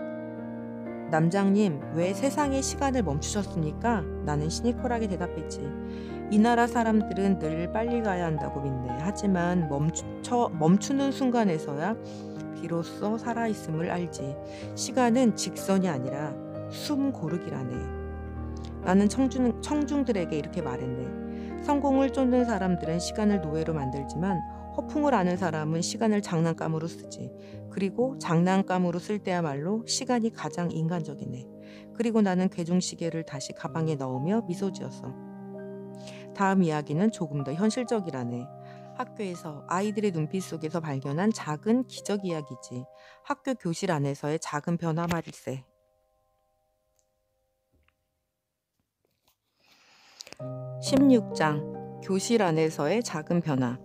남장님, 왜 세상의 시간을 멈추셨습니까? 나는 시니컬하게 대답했지. 이 나라 사람들은 늘 빨리 가야 한다고 믿네. 하지만 멈추는 순간에서야 비로소 살아있음을 알지. 시간은 직선이 아니라 숨 고르기라네. 나는 청중들에게 이렇게 말했네. 성공을 쫓는 사람들은 시간을 노예로 만들지만 허풍을 아는 사람은 시간을 장난감으로 쓰지. 그리고 장난감으로 쓸 때야말로 시간이 가장 인간적이네. 그리고 나는 괴종시계를 다시 가방에 넣으며 미소 지었어. 다음 이야기는 조금 더 현실적이라네. 학교에서 아이들의 눈빛 속에서 발견한 작은 기적 이야기지. 학교 교실 안에서의 작은 변화 말일세. 16장. 교실 안에서의 작은 변화.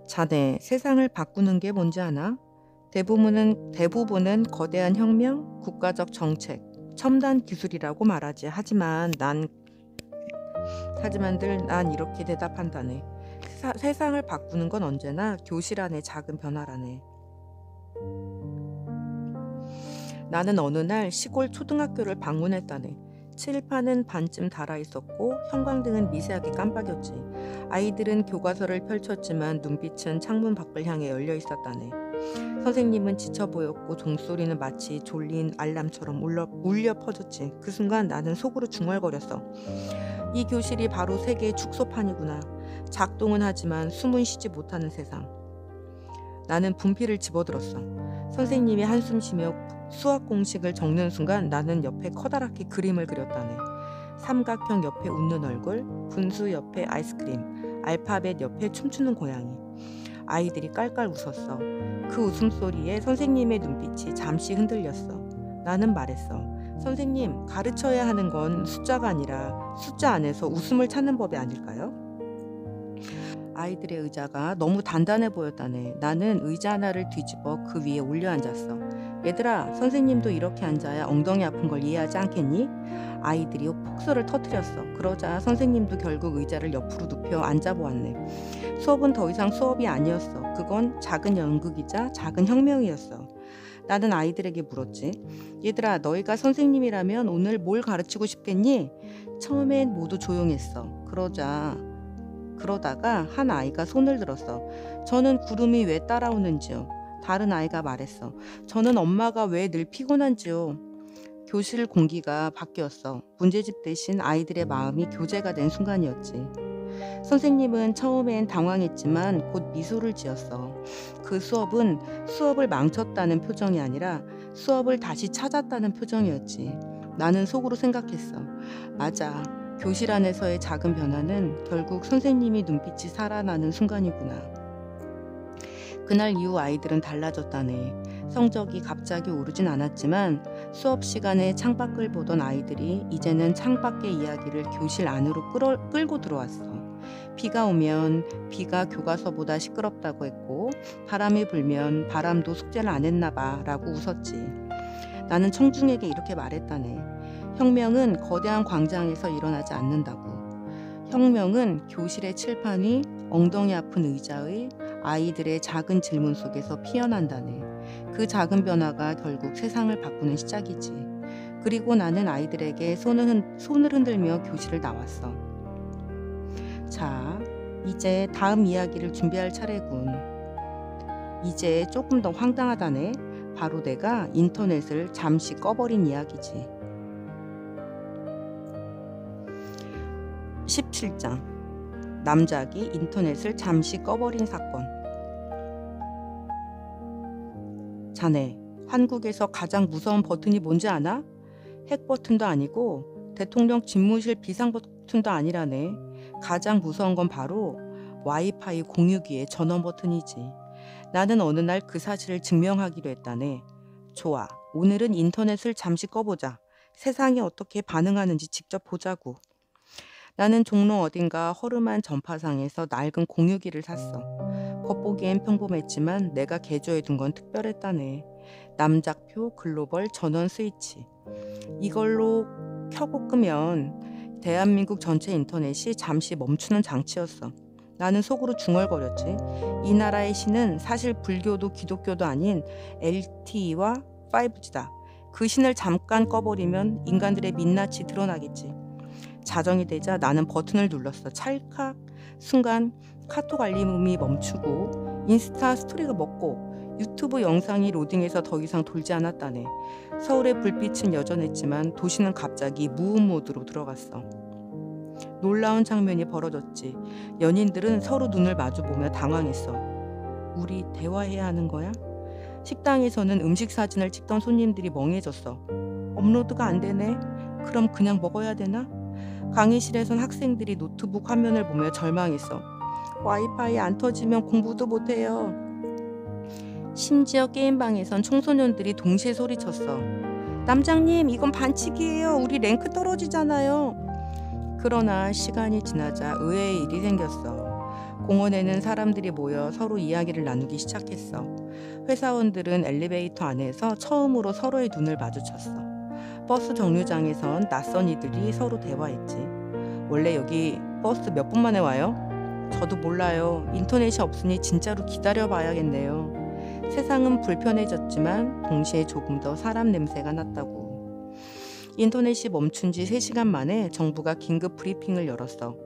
자네, 세상을 바꾸는 게 뭔지 아나? 대부분은 거대한 혁명, 국가적 정책, 첨단 기술이라고 말하지. 하지만 난 이렇게 대답한다네. 세상을 바꾸는 건 언제나 교실 안의 작은 변화라네. 나는 어느 날 시골 초등학교를 방문했다네. 칠판은 반쯤 닳아있었고 형광등은 미세하게 깜빡였지. 아이들은 교과서를 펼쳤지만 눈빛은 창문 밖을 향해 열려있었다네. 선생님은 지쳐 보였고 종소리는 마치 졸린 알람처럼 울려 퍼졌지. 그 순간 나는 속으로 중얼거렸어. 이 교실이 바로 세계의 축소판이구나. 작동은 하지만 숨은 쉬지 못하는 세상. 나는 분필을 집어들었어. 선생님이 한숨 쉬며 수학 공식을 적는 순간 나는 옆에 커다랗게 그림을 그렸다네. 삼각형 옆에 웃는 얼굴, 분수 옆에 아이스크림, 알파벳 옆에 춤추는 고양이. 아이들이 깔깔 웃었어. 그 웃음소리에 선생님의 눈빛이 잠시 흔들렸어. 나는 말했어. 선생님, 가르쳐야 하는 건 숫자가 아니라 숫자 안에서 웃음을 찾는 법이 아닐까요? 아이들의 의자가 너무 단단해 보였다네. 나는 의자 하나를 뒤집어 그 위에 올려 앉았어. 얘들아, 선생님도 이렇게 앉아야 엉덩이 아픈 걸 이해하지 않겠니? 아이들이 폭소를 터뜨렸어. 그러자 선생님도 결국 의자를 옆으로 눕혀 앉아보았네. 수업은 더 이상 수업이 아니었어. 그건 작은 연극이자 작은 혁명이었어. 나는 아이들에게 물었지. 얘들아, 너희가 선생님이라면 오늘 뭘 가르치고 싶겠니? 처음엔 모두 조용했어. 그러다가 한 아이가 손을 들었어. 저는 구름이 왜 따라오는지요. 다른 아이가 말했어. 저는 엄마가 왜 늘 피곤한지요. 교실 공기가 바뀌었어. 문제집 대신 아이들의 마음이 교재가 된 순간이었지. 선생님은 처음엔 당황했지만 곧 미소를 지었어. 그 수업은 수업을 망쳤다는 표정이 아니라 수업을 다시 찾았다는 표정이었지. 나는 속으로 생각했어. 맞아. 교실 안에서의 작은 변화는 결국 선생님이 눈빛이 살아나는 순간이구나. 그날 이후 아이들은 달라졌다네. 성적이 갑자기 오르진 않았지만 수업 시간에 창밖을 보던 아이들이 이제는 창밖의 이야기를 교실 안으로 끌고 들어왔어. 비가 오면 비가 교과서보다 시끄럽다고 했고 바람이 불면 바람도 숙제를 안 했나 봐 라고 웃었지. 나는 청중에게 이렇게 말했다네. 혁명은 거대한 광장에서 일어나지 않는다고. 혁명은 교실의 칠판이 엉덩이 아픈 의자의 아이들의 작은 질문 속에서 피어난다네. 그 작은 변화가 결국 세상을 바꾸는 시작이지. 그리고 나는 아이들에게 손을 흔들며 교실을 나왔어. 자, 이제 다음 이야기를 준비할 차례군. 이제 조금 더 황당하다네. 바로 내가 인터넷을 잠시 꺼버린 이야기지. 17장. 남작이 인터넷을 잠시 꺼버린 사건. 자네, 한국에서 가장 무서운 버튼이 뭔지 아나? 핵 버튼도 아니고 대통령 집무실 비상 버튼도 아니라네. 가장 무서운 건 바로 와이파이 공유기의 전원 버튼이지. 나는 어느 날 그 사실을 증명하기로 했다네. 좋아, 오늘은 인터넷을 잠시 꺼보자. 세상이 어떻게 반응하는지 직접 보자고. 나는 종로 어딘가 허름한 전파상에서 낡은 공유기를 샀어. 겉보기엔 평범했지만 내가 개조해 둔 건 특별했다네. 남작표 글로벌 전원 스위치. 이걸로 켜고 끄면 대한민국 전체 인터넷이 잠시 멈추는 장치였어. 나는 속으로 중얼거렸지. 이 나라의 신은 사실 불교도 기독교도 아닌 LTE와 5G다. 그 신을 잠깐 꺼버리면 인간들의 민낯이 드러나겠지. 자정이 되자 나는 버튼을 눌렀어. 찰칵. 순간 카톡 알림음이 멈추고 인스타 스토리가 먹고 유튜브 영상이 로딩해서 더 이상 돌지 않았다네. 서울의 불빛은 여전했지만 도시는 갑자기 무음 모드로 들어갔어. 놀라운 장면이 벌어졌지. 연인들은 서로 눈을 마주보며 당황했어. 우리 대화해야 하는 거야? 식당에서는 음식 사진을 찍던 손님들이 멍해졌어. 업로드가 안 되네. 그럼 그냥 먹어야 되나? 강의실에선 학생들이 노트북 화면을 보며 절망했어. 와이파이 안 터지면 공부도 못해요. 심지어 게임방에선 청소년들이 동시에 소리쳤어. 남장님, 이건 반칙이에요. 우리 랭크 떨어지잖아요. 그러나 시간이 지나자 의외의 일이 생겼어. 공원에는 사람들이 모여 서로 이야기를 나누기 시작했어. 회사원들은 엘리베이터 안에서 처음으로 서로의 눈을 마주쳤어. 버스 정류장에선 낯선 이들이 서로 대화했지. 원래 여기 버스 몇 분 만에 와요? 저도 몰라요. 인터넷이 없으니 진짜로 기다려봐야겠네요. 세상은 불편해졌지만 동시에 조금 더 사람 냄새가 났다고. 인터넷이 멈춘 지 3시간 만에 정부가 긴급 브리핑을 열었어.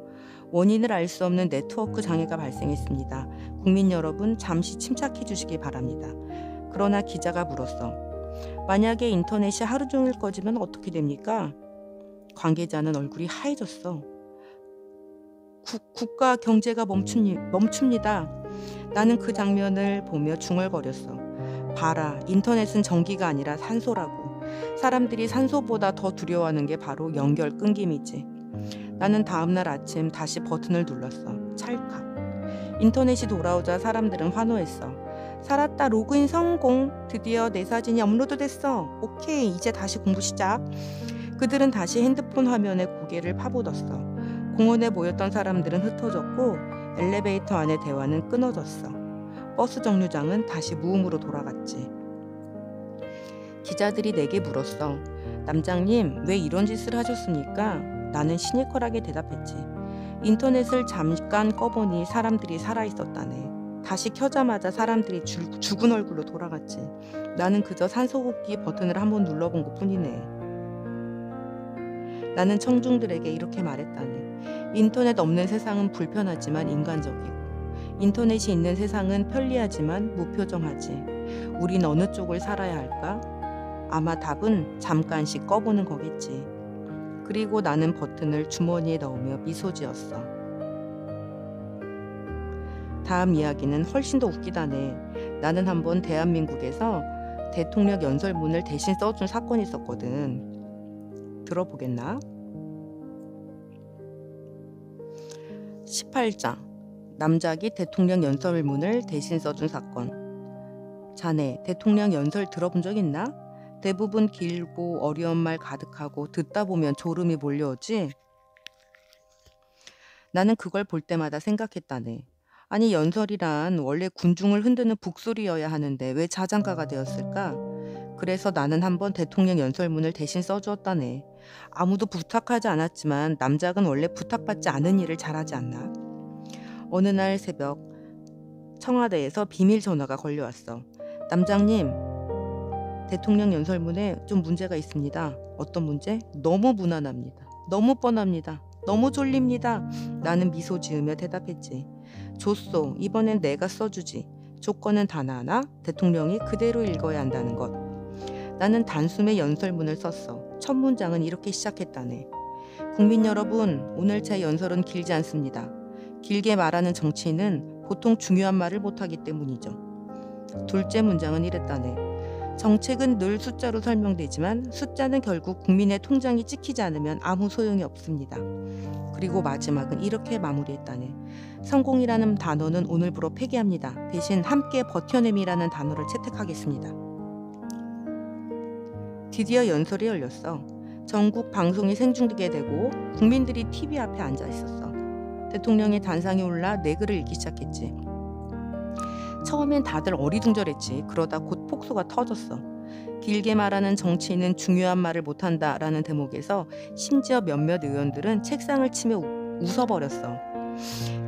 원인을 알 수 없는 네트워크 장애가 발생했습니다. 국민 여러분, 잠시 침착해 주시기 바랍니다. 그러나 기자가 물었어. 만약에 인터넷이 하루 종일 꺼지면 어떻게 됩니까? 관계자는 얼굴이 하얘졌어. 국가 경제가 멈춥니다. 나는 그 장면을 보며 중얼거렸어. 봐라, 인터넷은 전기가 아니라 산소라고. 사람들이 산소보다 더 두려워하는 게 바로 연결 끊김이지. 나는 다음날 아침 다시 버튼을 눌렀어. 찰칵. 인터넷이 돌아오자 사람들은 환호했어. 살았다, 로그인 성공. 드디어 내 사진이 업로드됐어. 오케이, 이제 다시 공부 시작. 그들은 다시 핸드폰 화면에 고개를 파묻었어. 공원에 모였던 사람들은 흩어졌고 엘리베이터 안의 대화는 끊어졌어. 버스 정류장은 다시 무음으로 돌아갔지. 기자들이 내게 물었어. 남장님, 왜 이런 짓을 하셨습니까? 나는 시니컬하게 대답했지. 인터넷을 잠깐 꺼보니 사람들이 살아있었다네. 다시 켜자마자 사람들이 죽은 얼굴로 돌아갔지. 나는 그저 산소호흡기 버튼을 한번 눌러본 것뿐이네. 나는 청중들에게 이렇게 말했다네. 인터넷 없는 세상은 불편하지만 인간적이고, 인터넷이 있는 세상은 편리하지만 무표정하지. 우린 어느 쪽을 살아야 할까? 아마 답은 잠깐씩 꺼보는 거겠지. 그리고 나는 버튼을 주머니에 넣으며 미소 지었어. 다음 이야기는 훨씬 더 웃기다네. 나는 한번 대한민국에서 대통령 연설문을 대신 써준 사건이 있었거든. 들어보겠나? 18장. 남작이 대통령 연설문을 대신 써준 사건. 자네, 대통령 연설 들어본 적 있나? 대부분 길고 어려운 말 가득하고 듣다 보면 졸음이 몰려오지? 나는 그걸 볼 때마다 생각했다네. 아니, 연설이란 원래 군중을 흔드는 북소리여야 하는데 왜 자장가가 되었을까? 그래서 나는 한번 대통령 연설문을 대신 써주었다네. 아무도 부탁하지 않았지만 남작은 원래 부탁받지 않은 일을 잘하지 않나? 어느 날 새벽 청와대에서 비밀 전화가 걸려왔어. 남장님, 대통령 연설문에 좀 문제가 있습니다. 어떤 문제? 너무 무난합니다. 너무 뻔합니다. 너무 졸립니다. 나는 미소 지으며 대답했지. 좋소, 이번엔 내가 써주지. 조건은 단 하나, 대통령이 그대로 읽어야 한다는 것. 나는 단숨에 연설문을 썼어. 첫 문장은 이렇게 시작했다네. 국민 여러분, 오늘 제 연설은 길지 않습니다. 길게 말하는 정치인은 보통 중요한 말을 못하기 때문이죠. 둘째 문장은 이랬다네. 정책은 늘 숫자로 설명되지만 숫자는 결국 국민의 통장이 찍히지 않으면 아무 소용이 없습니다. 그리고 마지막은 이렇게 마무리했다네. 성공이라는 단어는 오늘부로 폐기합니다. 대신 함께 버텨냄이라는 단어를 채택하겠습니다. 드디어 연설이 열렸어. 전국 방송이 생중되게 되고 국민들이 TV 앞에 앉아 있었어. 대통령의 단상에 올라 내 글을 읽기 시작했지. 처음엔 다들 어리둥절했지. 그러다 곧 폭소가 터졌어. 길게 말하는 정치인은 중요한 말을 못한다 라는 대목에서 심지어 몇몇 의원들은 책상을 치며 웃어버렸어.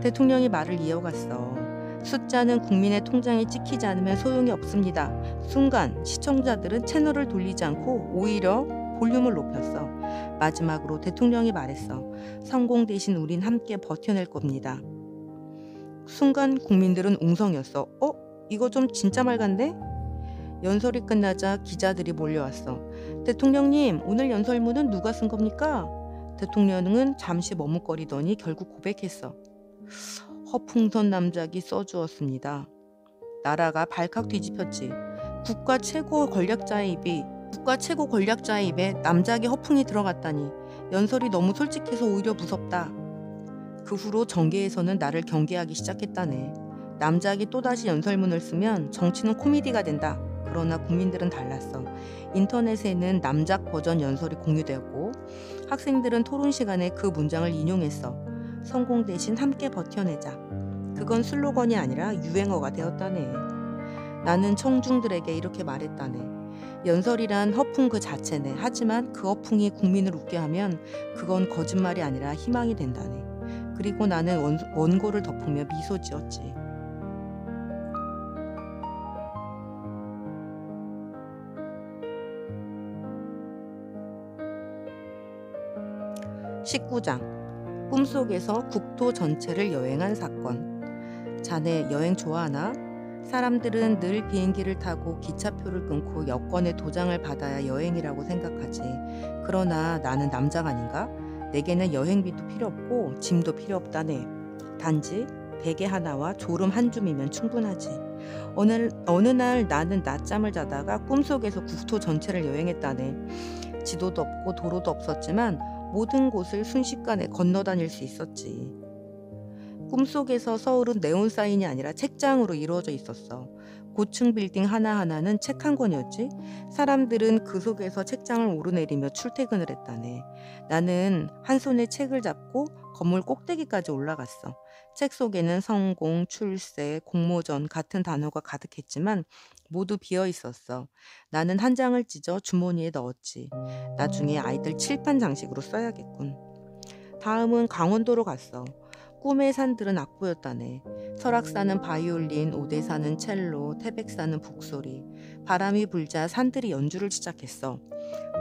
대통령이 말을 이어갔어. 숫자는 국민의 통장에 찍히지 않으면 소용이 없습니다. 순간 시청자들은 채널을 돌리지 않고 오히려 볼륨을 높였어. 마지막으로 대통령이 말했어. 성공 대신 우린 함께 버텨낼 겁니다. 순간 국민들은 웅성이었어. 이거 좀 진짜 말 같네? 연설이 끝나자 기자들이 몰려왔어. 대통령님, 오늘 연설문은 누가 쓴 겁니까? 대통령은 잠시 머뭇거리더니 결국 고백했어. 허풍선 남작이 써주었습니다. 나라가 발칵 뒤집혔지. 국가 최고 권력자의 입에 남작의 허풍이 들어갔다니. 연설이 너무 솔직해서 오히려 무섭다. 그 후로 정계에서는 나를 경계하기 시작했다네. 남작이 또다시 연설문을 쓰면 정치는 코미디가 된다. 그러나 국민들은 달랐어. 인터넷에는 남작 버전 연설이 공유되었고 학생들은 토론 시간에 그 문장을 인용했어. 성공 대신 함께 버텨내자. 그건 슬로건이 아니라 유행어가 되었다네. 나는 청중들에게 이렇게 말했다네. 연설이란 허풍 그 자체네. 하지만 그 허풍이 국민을 웃게 하면 그건 거짓말이 아니라 희망이 된다네. 그리고 나는 원고를 덮으며 미소 지었지. (19장) 꿈속에서 국토 전체를 여행한 사건. 자네 여행 좋아하나? 사람들은 늘 비행기를 타고 기차표를 끊고 여권의 도장을 받아야 여행이라고 생각하지. 그러나 나는 남작 아닌가? 내게는 여행비도 필요 없고 짐도 필요 없다네. 단지 베개 하나와 졸음 한 줌이면 충분하지. 어느 날 나는 낮잠을 자다가 꿈속에서 국토 전체를 여행했다네. 지도도 없고 도로도 없었지만 모든 곳을 순식간에 건너다닐 수 있었지. 꿈속에서 서울은 네온 사인이 아니라 책장으로 이루어져 있었어. 고층 빌딩 하나하나는 책 한 권이었지. 사람들은 그 속에서 책장을 오르내리며 출퇴근을 했다네. 나는 한 손에 책을 잡고 건물 꼭대기까지 올라갔어. 책 속에는 성공, 출세, 공모전 같은 단어가 가득했지만 모두 비어 있었어. 나는 한 장을 찢어 주머니에 넣었지. 나중에 아이들 칠판 장식으로 써야겠군. 다음은 강원도로 갔어. 꿈의 산들은 악보였다네. 설악산은 바이올린, 오대산은 첼로, 태백산은 북소리. 바람이 불자 산들이 연주를 시작했어.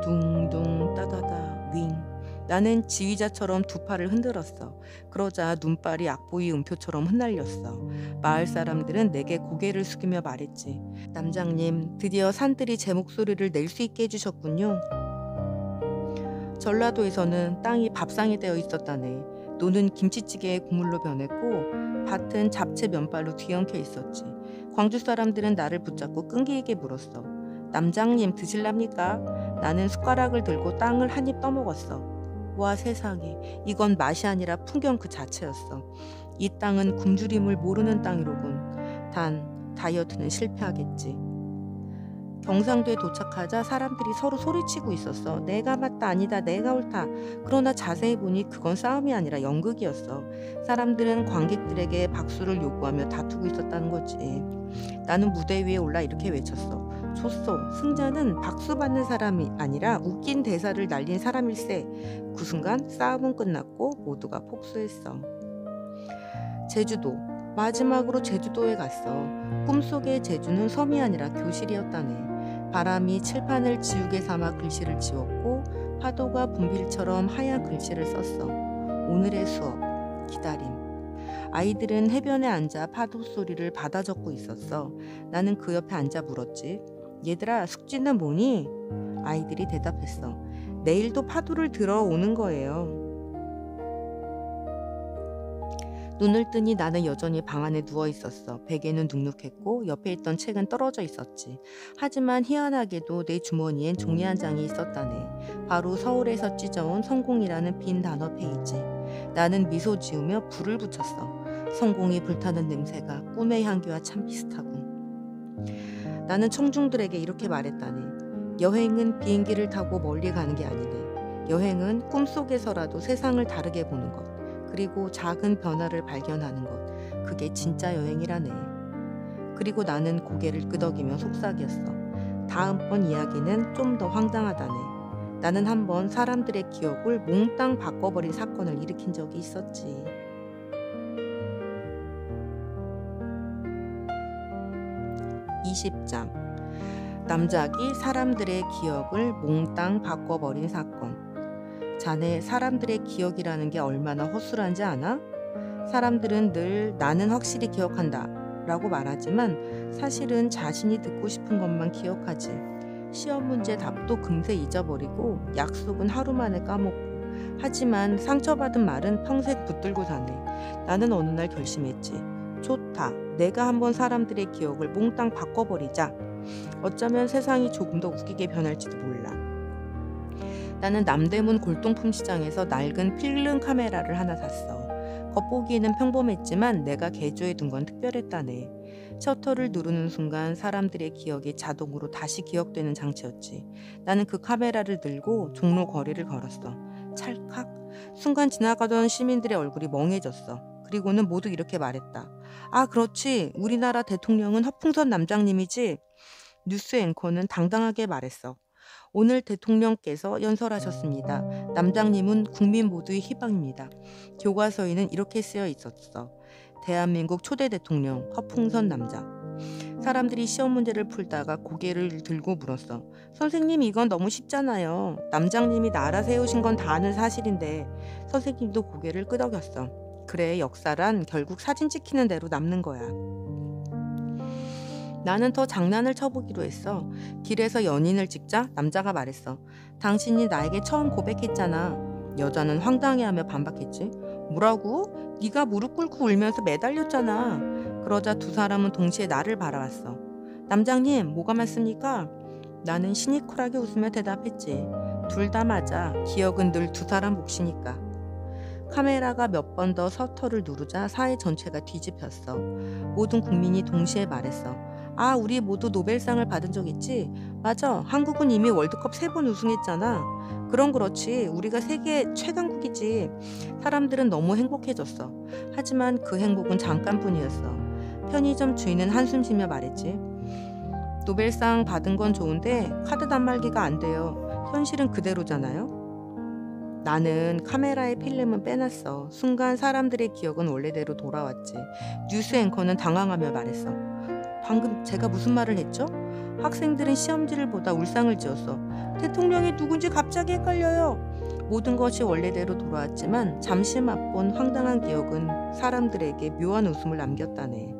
둥둥 따다다 윙. 나는 지휘자처럼 두 팔을 흔들었어. 그러자 눈발이 악보의 음표처럼 흩날렸어. 마을 사람들은 내게 고개를 숙이며 말했지. 남장님, 드디어 산들이 제 목소리를 낼 수 있게 해주셨군요. 전라도에서는 땅이 밥상이 되어 있었다네. 노는 김치찌개의 국물로 변했고 밭은 잡채 면발로 뒤엉켜 있었지. 광주 사람들은 나를 붙잡고 끈기있게 물었어. 남장님 드실랍니까? 나는 숟가락을 들고 땅을 한 입 떠먹었어. 와 세상에, 이건 맛이 아니라 풍경 그 자체였어. 이 땅은 굶주림을 모르는 땅이로군. 단 다이어트는 실패하겠지. 경상도에 도착하자 사람들이 서로 소리치고 있었어. 내가 맞다, 아니다, 내가 옳다. 그러나 자세히 보니 그건 싸움이 아니라 연극이었어. 사람들은 관객들에게 박수를 요구하며 다투고 있었다는 거지. 나는 무대 위에 올라 이렇게 외쳤어. 좋소, 승자는 박수 받는 사람이 아니라 웃긴 대사를 날린 사람일세. 그 순간 싸움은 끝났고 모두가 복수했어. 제주도. 마지막으로 제주도에 갔어. 꿈속의 제주는 섬이 아니라 교실이었다네. 바람이 칠판을 지우개 삼아 글씨를 지웠고 파도가 분필처럼 하얀 글씨를 썼어. 오늘의 수업, 기다림. 아이들은 해변에 앉아 파도 소리를 받아 적고 있었어. 나는 그 옆에 앉아 물었지. 얘들아, 숙제는 뭐니? 아이들이 대답했어. 내일도 파도를 들어오는 거예요. 눈을 뜨니 나는 여전히 방 안에 누워 있었어. 베개는 눅눅했고 옆에 있던 책은 떨어져 있었지. 하지만 희한하게도 내 주머니엔 종이 한 장이 있었다네. 바로 서울에서 찢어온 성공이라는 빈 단어 페이지. 나는 미소 지으며 불을 붙였어. 성공이 불타는 냄새가 꿈의 향기와 참 비슷하군. 나는 청중들에게 이렇게 말했다네. 여행은 비행기를 타고 멀리 가는 게 아니네. 여행은 꿈속에서라도 세상을 다르게 보는 것. 그리고 작은 변화를 발견하는 것. 그게 진짜 여행이라네. 그리고 나는 고개를 끄덕이며 속삭였어. 다음번 이야기는 좀 더 황당하다네. 나는 한번 사람들의 기억을 몽땅 바꿔버린 사건을 일으킨 적이 있었지. 20장. 남작이 사람들의 기억을 몽땅 바꿔버린 사건. 자네, 사람들의 기억이라는 게 얼마나 허술한지 아나? 사람들은 늘 나는 확실히 기억한다 라고 말하지만 사실은 자신이 듣고 싶은 것만 기억하지. 시험 문제 답도 금세 잊어버리고 약속은 하루 만에 까먹고. 하지만 상처받은 말은 평생 붙들고 사네. 나는 어느 날 결심했지. 좋다. 내가 한번 사람들의 기억을 몽땅 바꿔버리자. 어쩌면 세상이 조금 더 웃기게 변할지도 몰라. 나는 남대문 골동품 시장에서 낡은 필름 카메라를 하나 샀어. 겉보기에는 평범했지만 내가 개조해 둔 건 특별했다네. 셔터를 누르는 순간 사람들의 기억이 자동으로 다시 기억되는 장치였지. 나는 그 카메라를 들고 종로 거리를 걸었어. 찰칵. 순간 지나가던 시민들의 얼굴이 멍해졌어. 그리고는 모두 이렇게 말했다. 아, 그렇지. 우리나라 대통령은 허풍선 남장님이지. 뉴스 앵커는 당당하게 말했어. 오늘 대통령께서 연설하셨습니다. 남장님은 국민 모두의 희망입니다. 교과서에는 이렇게 쓰여 있었어. 대한민국 초대 대통령 허풍선 남장. 사람들이 시험 문제를 풀다가 고개를 들고 물었어. 선생님, 이건 너무 쉽잖아요. 남장님이 나라 세우신 건 다 아는 사실인데. 선생님도 고개를 끄덕였어. 그래, 역사란 결국 사진 찍히는 대로 남는 거야. 나는 더 장난을 쳐보기로 했어. 길에서 연인을 찍자 남자가 말했어. 당신이 나에게 처음 고백했잖아. 여자는 황당해하며 반박했지. 뭐라고? 네가 무릎 꿇고 울면서 매달렸잖아. 그러자 두 사람은 동시에 나를 바라봤어. 남장님, 뭐가 맞습니까? 나는 시니컬하게 웃으며 대답했지. 둘 다 맞아. 기억은 늘 두 사람 몫이니까. 카메라가 몇 번 더 셔터를 누르자 사회 전체가 뒤집혔어. 모든 국민이 동시에 말했어. 아, 우리 모두 노벨상을 받은 적 있지? 맞아. 한국은 이미 월드컵 3번 우승했잖아. 그럼 그렇지. 우리가 세계 최강국이지. 사람들은 너무 행복해졌어. 하지만 그 행복은 잠깐뿐이었어. 편의점 주인은 한숨 쉬며 말했지. 노벨상 받은 건 좋은데 카드 단말기가 안 돼요. 현실은 그대로잖아요. 나는 카메라의 필름은 빼놨어. 순간 사람들의 기억은 원래대로 돌아왔지. 뉴스 앵커는 당황하며 말했어. 방금 제가 무슨 말을 했죠? 학생들은 시험지를 보다 울상을 지었어. 대통령이 누군지 갑자기 헷갈려요. 모든 것이 원래대로 돌아왔지만 잠시 맛본 황당한 기억은 사람들에게 묘한 웃음을 남겼다네.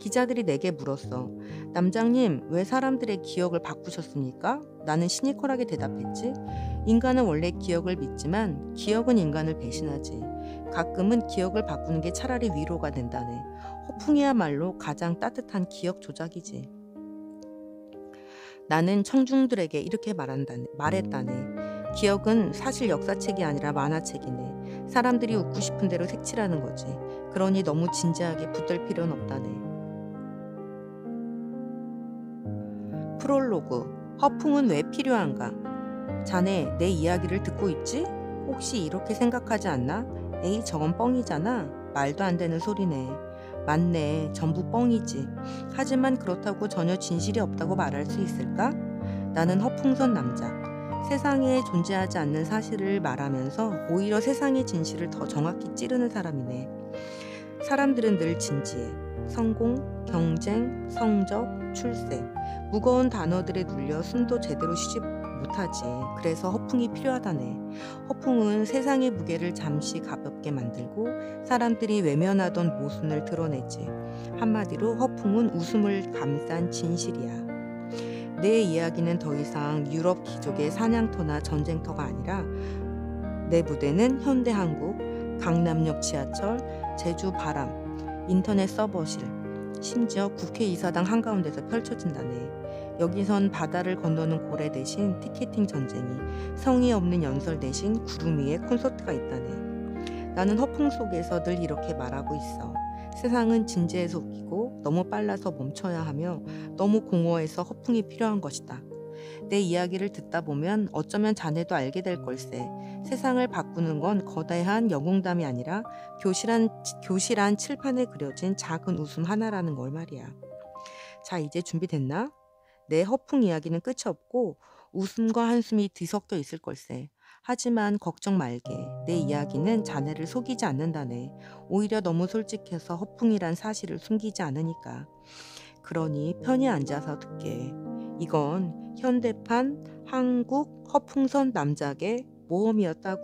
기자들이 내게 물었어. 남장님, 왜 사람들의 기억을 바꾸셨습니까? 나는 시니컬하게 대답했지. 인간은 원래 기억을 믿지만 기억은 인간을 배신하지. 가끔은 기억을 바꾸는 게 차라리 위로가 된다네. 허풍이야말로 가장 따뜻한 기억 조작이지. 나는 청중들에게 이렇게 말했다네. 기억은 사실 역사책이 아니라 만화책이네. 사람들이 웃고 싶은 대로 색칠하는 거지. 그러니 너무 진지하게 붙들 필요는 없다네. 프롤로그. 허풍은 왜 필요한가? 자네, 내 이야기를 듣고 있지? 혹시 이렇게 생각하지 않나? 에이, 저건 뻥이잖아. 말도 안 되는 소리네. 맞네, 전부 뻥이지. 하지만 그렇다고 전혀 진실이 없다고 말할 수 있을까? 나는 허풍선 남자. 세상에 존재하지 않는 사실을 말하면서 오히려 세상의 진실을 더 정확히 찌르는 사람이네. 사람들은 늘 진지해. 성공, 경쟁, 성적, 출세. 무거운 단어들에 눌려 숨도 제대로 쉬지 못하지. 그래서 허풍이 필요하다네. 허풍은 세상의 무게를 잠시 가볍게 만들고 사람들이 외면하던 모순을 드러내지. 한마디로 허풍은 웃음을 감싼 진실이야. 내 이야기는 더 이상 유럽 귀족의 사냥터나 전쟁터가 아니라 내 무대는 현대 한국, 강남역 지하철, 제주 바람, 인터넷 서버실, 심지어 국회의사당 한가운데서 펼쳐진다네. 여기선 바다를 건너는 고래 대신 티켓팅 전쟁이, 성의 없는 연설 대신 구름 위에 콘서트가 있다네. 나는 허풍 속에서 늘 이렇게 말하고 있어. 세상은 진지해서 웃기고 너무 빨라서 멈춰야 하며 너무 공허해서 허풍이 필요한 것이다. 내 이야기를 듣다 보면 어쩌면 자네도 알게 될 걸세. 세상을 바꾸는 건 거대한 영웅담이 아니라 교실한 칠판에 그려진 작은 웃음 하나라는 걸 말이야. 자, 이제 준비됐나? 내 허풍 이야기는 끝이 없고 웃음과 한숨이 뒤섞여 있을 걸세. 하지만 걱정 말게. 내 이야기는 자네를 속이지 않는다네. 오히려 너무 솔직해서 허풍이란 사실을 숨기지 않으니까. 그러니 편히 앉아서 듣게. 이건 현대판 한국 허풍선 남작의 모험이었다고.